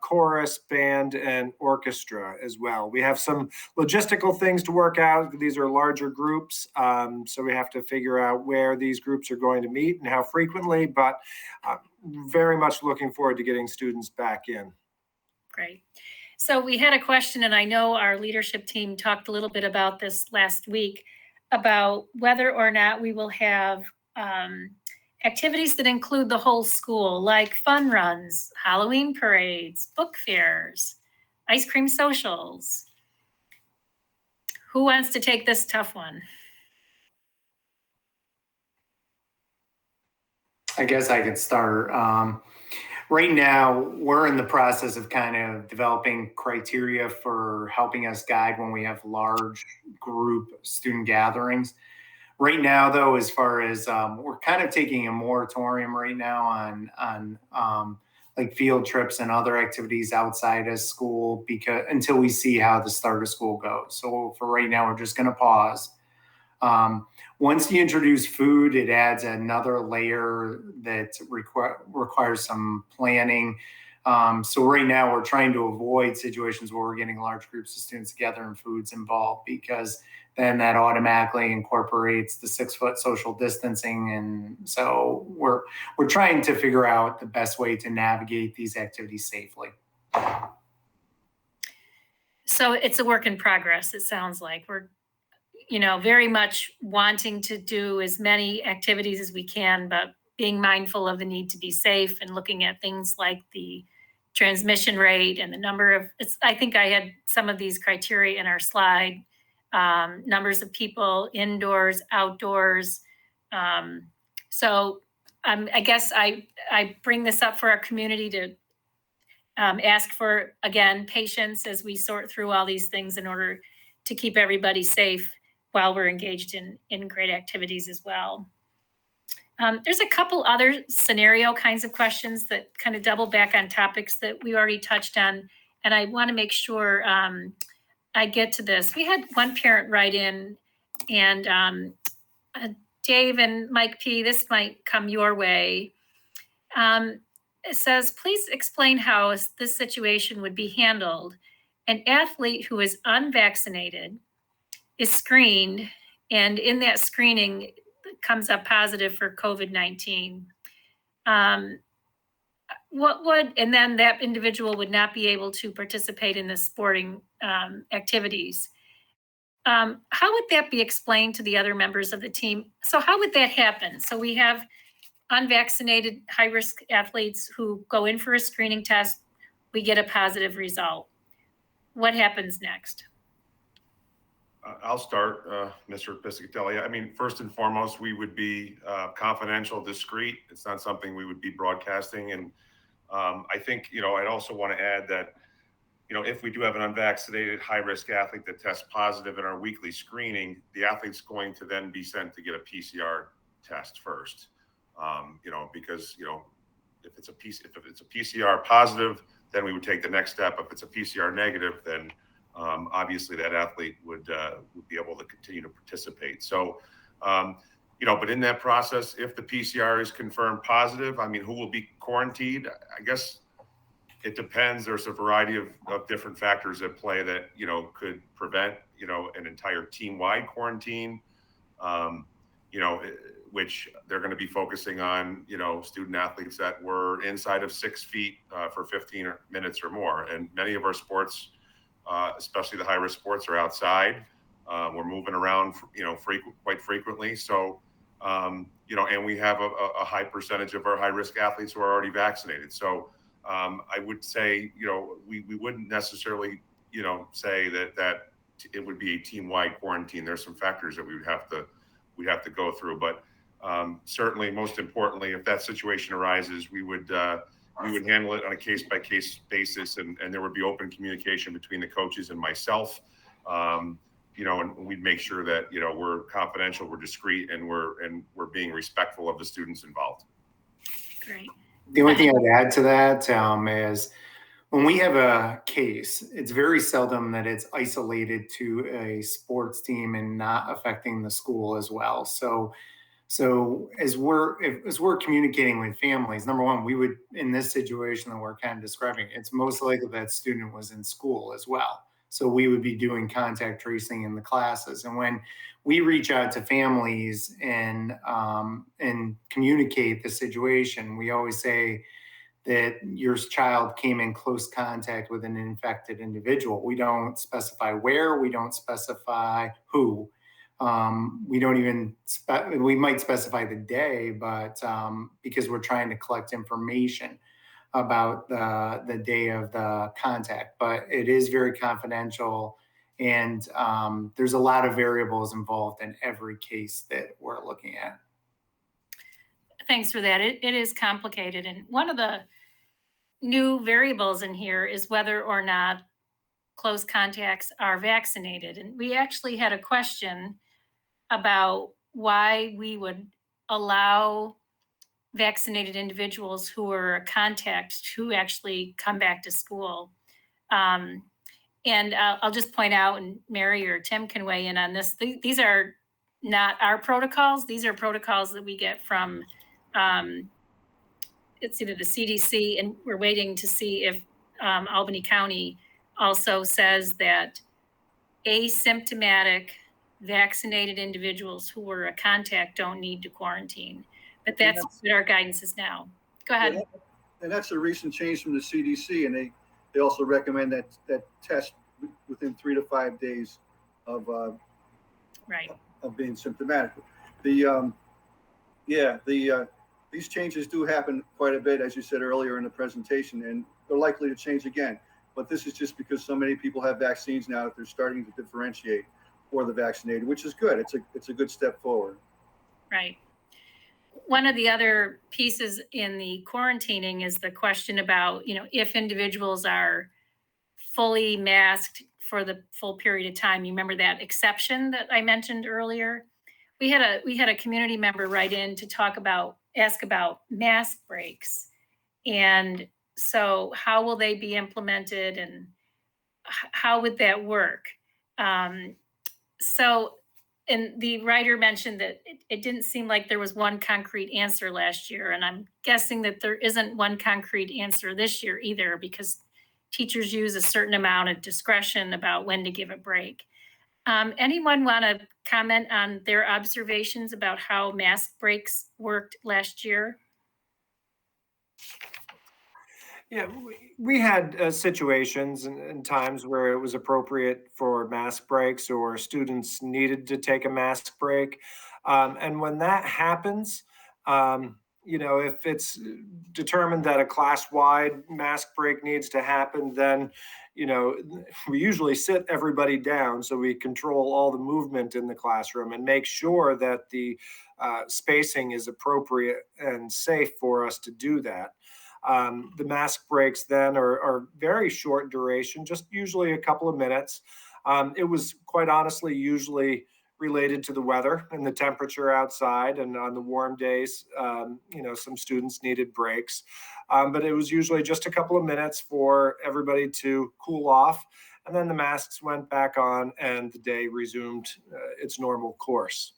chorus, band, and orchestra as well. We have some logistical things to work out. These are larger groups, so we have to figure out where these groups are going to meet and how frequently, but very much looking forward to getting students back in. Great. So we had a question, and I know our leadership team talked a little bit about this last week, about whether or not we will have activities that include the whole school, like fun runs, Halloween parades, book fairs, ice cream socials. Who wants to take this tough one? I guess I could start. Right now, we're in the process of kind of developing criteria for helping us guide when we have large group student gatherings. Right now, though, as far as we're kind of taking a moratorium right now on like field trips and other activities outside of school until we see how the start of school goes. So for right now, we're just going to pause. Once you introduce food, it adds another layer that requires some planning. So right now we're trying to avoid situations where we're getting large groups of students together and food's involved, because then that automatically incorporates the 6-foot social distancing. And so we're trying to figure out the best way to navigate these activities safely. So it's a work in progress, it sounds like. We're very much wanting to do as many activities as we can, but being mindful of the need to be safe and looking at things like the transmission rate and the number of, I think I had some of these criteria in our slide, numbers of people indoors, outdoors. So I guess I bring this up for our community to ask for, again, patience as we sort through all these things in order to keep everybody safe while we're engaged in great activities as well. There's a couple other scenario kinds of questions that kind of double back on topics that we already touched on, and I want to make sure I get to this. We had one parent write in, and Dave and Mike P., this might come your way. It says, please explain how this situation would be handled. An athlete who is unvaccinated is screened, and in that screening comes up positive for COVID-19. And then that individual would not be able to participate in the sporting activities. How would that be explained to the other members of the team? So how would that happen? So we have unvaccinated high-risk athletes who go in for a screening test, we get a positive result. What happens next? I'll start, Mr. Piscatelli. I mean, first and foremost, we would be confidential, discreet. It's not something we would be broadcasting. And I think, I'd also want to add that, if we do have an unvaccinated high-risk athlete that tests positive in our weekly screening, the athlete's going to then be sent to get a PCR test first. Because, if it's a PCR positive, then we would take the next step. If it's a PCR negative, then obviously that athlete would be able to continue to participate. So, but in that process, if the PCR is confirmed positive, I mean, who will be quarantined? I guess it depends. There's a variety of different factors at play that, could prevent, an entire team-wide quarantine, which they're going to be focusing on, student athletes that were inside of 6 feet for 15 minutes or more. And many of our sports, especially the high-risk sports, are outside. We're moving around, quite frequently. So, and we have a high percentage of our high-risk athletes who are already vaccinated. So I would say, we wouldn't necessarily, say that it would be a team-wide quarantine. There's some factors that we'd have to go through. But certainly, most importantly, if that situation arises, we would handle it on a case-by-case basis, and there would be open communication between the coaches and myself, and we'd make sure that, we're confidential, we're discreet, and we're being respectful of the students involved. Great. The only thing I'd add to that is when we have a case, it's very seldom that it's isolated to a sports team and not affecting the school as well. So as we're communicating with families, number one, we would, in this situation that we're kind of describing, it's most likely that student was in school as well. So we would be doing contact tracing in the classes. And when we reach out to families and communicate the situation, we always say that your child came in close contact with an infected individual. We don't specify where, we don't specify who. We don't even, we might specify the day, but because we're trying to collect information about the day of the contact, but it is very confidential, and there's a lot of variables involved in every case that we're looking at. Thanks for that. It is complicated, and one of the new variables in here is whether or not close contacts are vaccinated. And we actually had a question about why we would allow vaccinated individuals who are a contact to actually come back to school. And I'll just point out, and Mary or Tim can weigh in on this, these are not our protocols. These are protocols that we get from, it's either the CDC, and we're waiting to see if Albany County also says that asymptomatic vaccinated individuals who were a contact don't need to quarantine. But that's what our guidance is now. Go ahead. And that's a recent change from the CDC, and they also recommend that test within 3 to 5 days of being symptomatic. These changes do happen quite a bit, as you said earlier in the presentation, and they're likely to change again. But this is just because so many people have vaccines now that they're starting to differentiate for the vaccinated, which is good. It's a good step forward. Right. One of the other pieces in the quarantining is the question about, if individuals are fully masked for the full period of time. You remember that exception that I mentioned earlier? We had a community member write in to ask about mask breaks. And so how will they be implemented, and how would that work? And the writer mentioned that it didn't seem like there was one concrete answer last year. And I'm guessing that there isn't one concrete answer this year either, because teachers use a certain amount of discretion about when to give a break. Anyone want to comment on their observations about how mask breaks worked last year? Yeah, we had situations and times where it was appropriate for mask breaks, or students needed to take a mask break. And when that happens, if it's determined that a class-wide mask break needs to happen, then, we usually sit everybody down so we control all the movement in the classroom and make sure that the spacing is appropriate and safe for us to do that. The mask breaks then are very short duration, just usually a couple of minutes. It was quite honestly usually related to the weather and the temperature outside, and on the warm days, some students needed breaks. But it was usually just a couple of minutes for everybody to cool off, and then the masks went back on and the day resumed its normal course.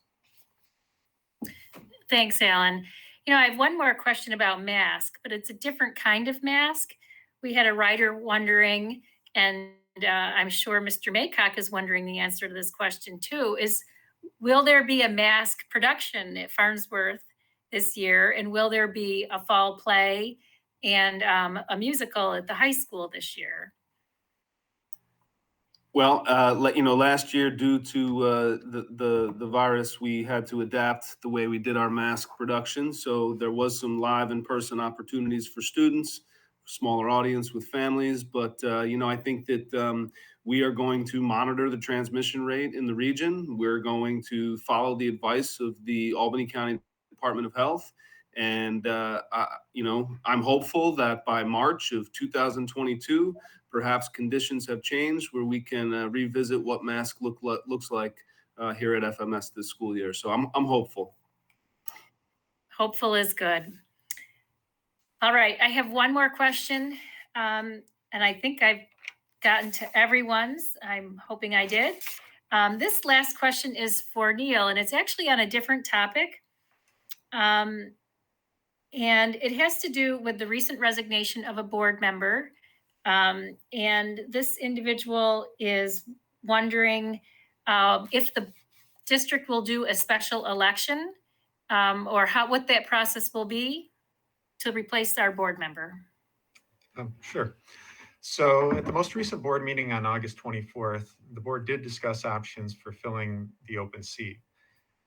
Thanks, Alan. I have one more question about mask, but it's a different kind of mask. We had a writer wondering, and I'm sure Mr. Maycock is wondering the answer to this question too, is will there be a mask production at Farnsworth this year? And will there be a fall play and a musical at the high school this year? Well, last year, due to the virus, we had to adapt the way we did our mask production. So there was some live in-person opportunities for students, smaller audience with families. But, I think that we are going to monitor the transmission rate in the region. We're going to follow the advice of the Albany County Department of Health. And, I'm hopeful that by March of 2022, perhaps conditions have changed where we can revisit what mask looks like here at FMS this school year. So I'm hopeful. Hopeful is good. All right, I have one more question, and I think I've gotten to everyone's. I'm hoping I did. This last question is for Neil, and it's actually on a different topic. And it has to do with the recent resignation of a board member. And this individual is wondering if the district will do a special election or what that process will be to replace our board member. Sure. So at the most recent board meeting on August 24th, the board did discuss options for filling the open seat.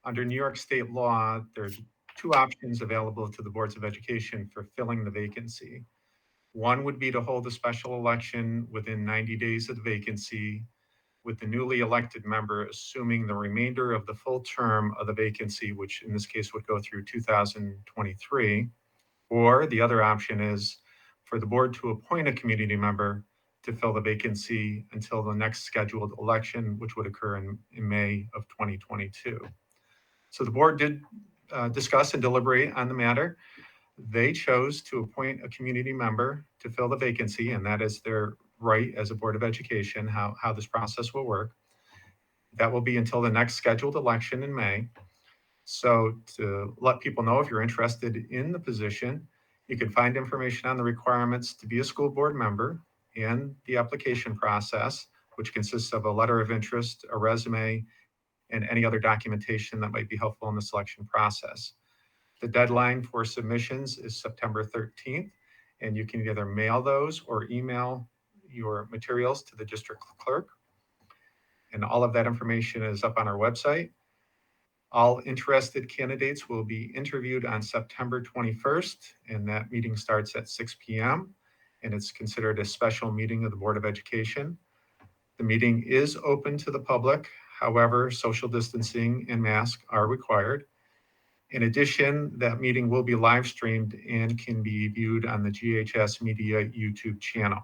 Under New York state law, there's two options available to the boards of education for filling the vacancy. One would be to hold a special election within 90 days of the vacancy, with the newly elected member assuming the remainder of the full term of the vacancy, which in this case would go through 2023. Or the other option is for the board to appoint a community member to fill the vacancy until the next scheduled election, which would occur in May of 2022. So the board did discuss and deliberate on the matter. They chose to appoint a community member to fill the vacancy, and that is their right as a Board of Education, how this process will work. That will be until the next scheduled election in May. So to let people know, if you're interested in the position, you can find information on the requirements to be a school board member and the application process, which consists of a letter of interest, a resume, and any other documentation that might be helpful in the selection process. The deadline for submissions is September 13th, and you can either mail those or email your materials to the district clerk. And all of that information is up on our website. All interested candidates will be interviewed on September 21st, and that meeting starts at 6 p.m. and it's considered a special meeting of the Board of Education. The meeting is open to the public. However, social distancing and masks are required. In addition, that meeting will be live streamed and can be viewed on the GHS Media YouTube channel.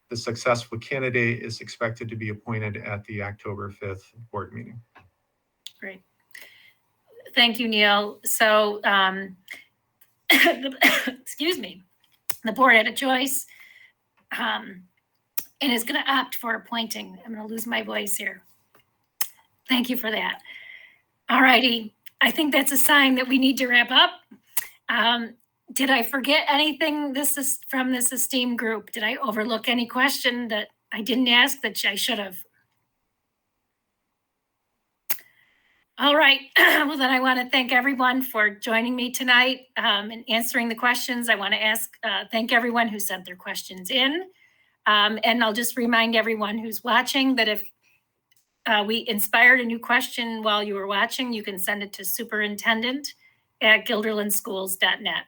The successful candidate is expected to be appointed at the October 5th board meeting. Great. Thank you, Neil. So, excuse me, the board had a choice and is going to opt for appointing. I'm going to lose my voice here. Thank you for that. All righty. I think that's a sign that we need to wrap up. Did I forget anything? This is from this esteemed group. Did I overlook any question that I didn't ask that I should have? All right. Well, then I want to thank everyone for joining me tonight and answering the questions. I want to thank everyone who sent their questions in. And I'll just remind everyone who's watching that if we inspired a new question while you were watching, you can send it to superintendent info@guilderlandschools.net.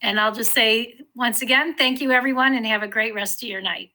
And I'll just say once again, thank you everyone and have a great rest of your night.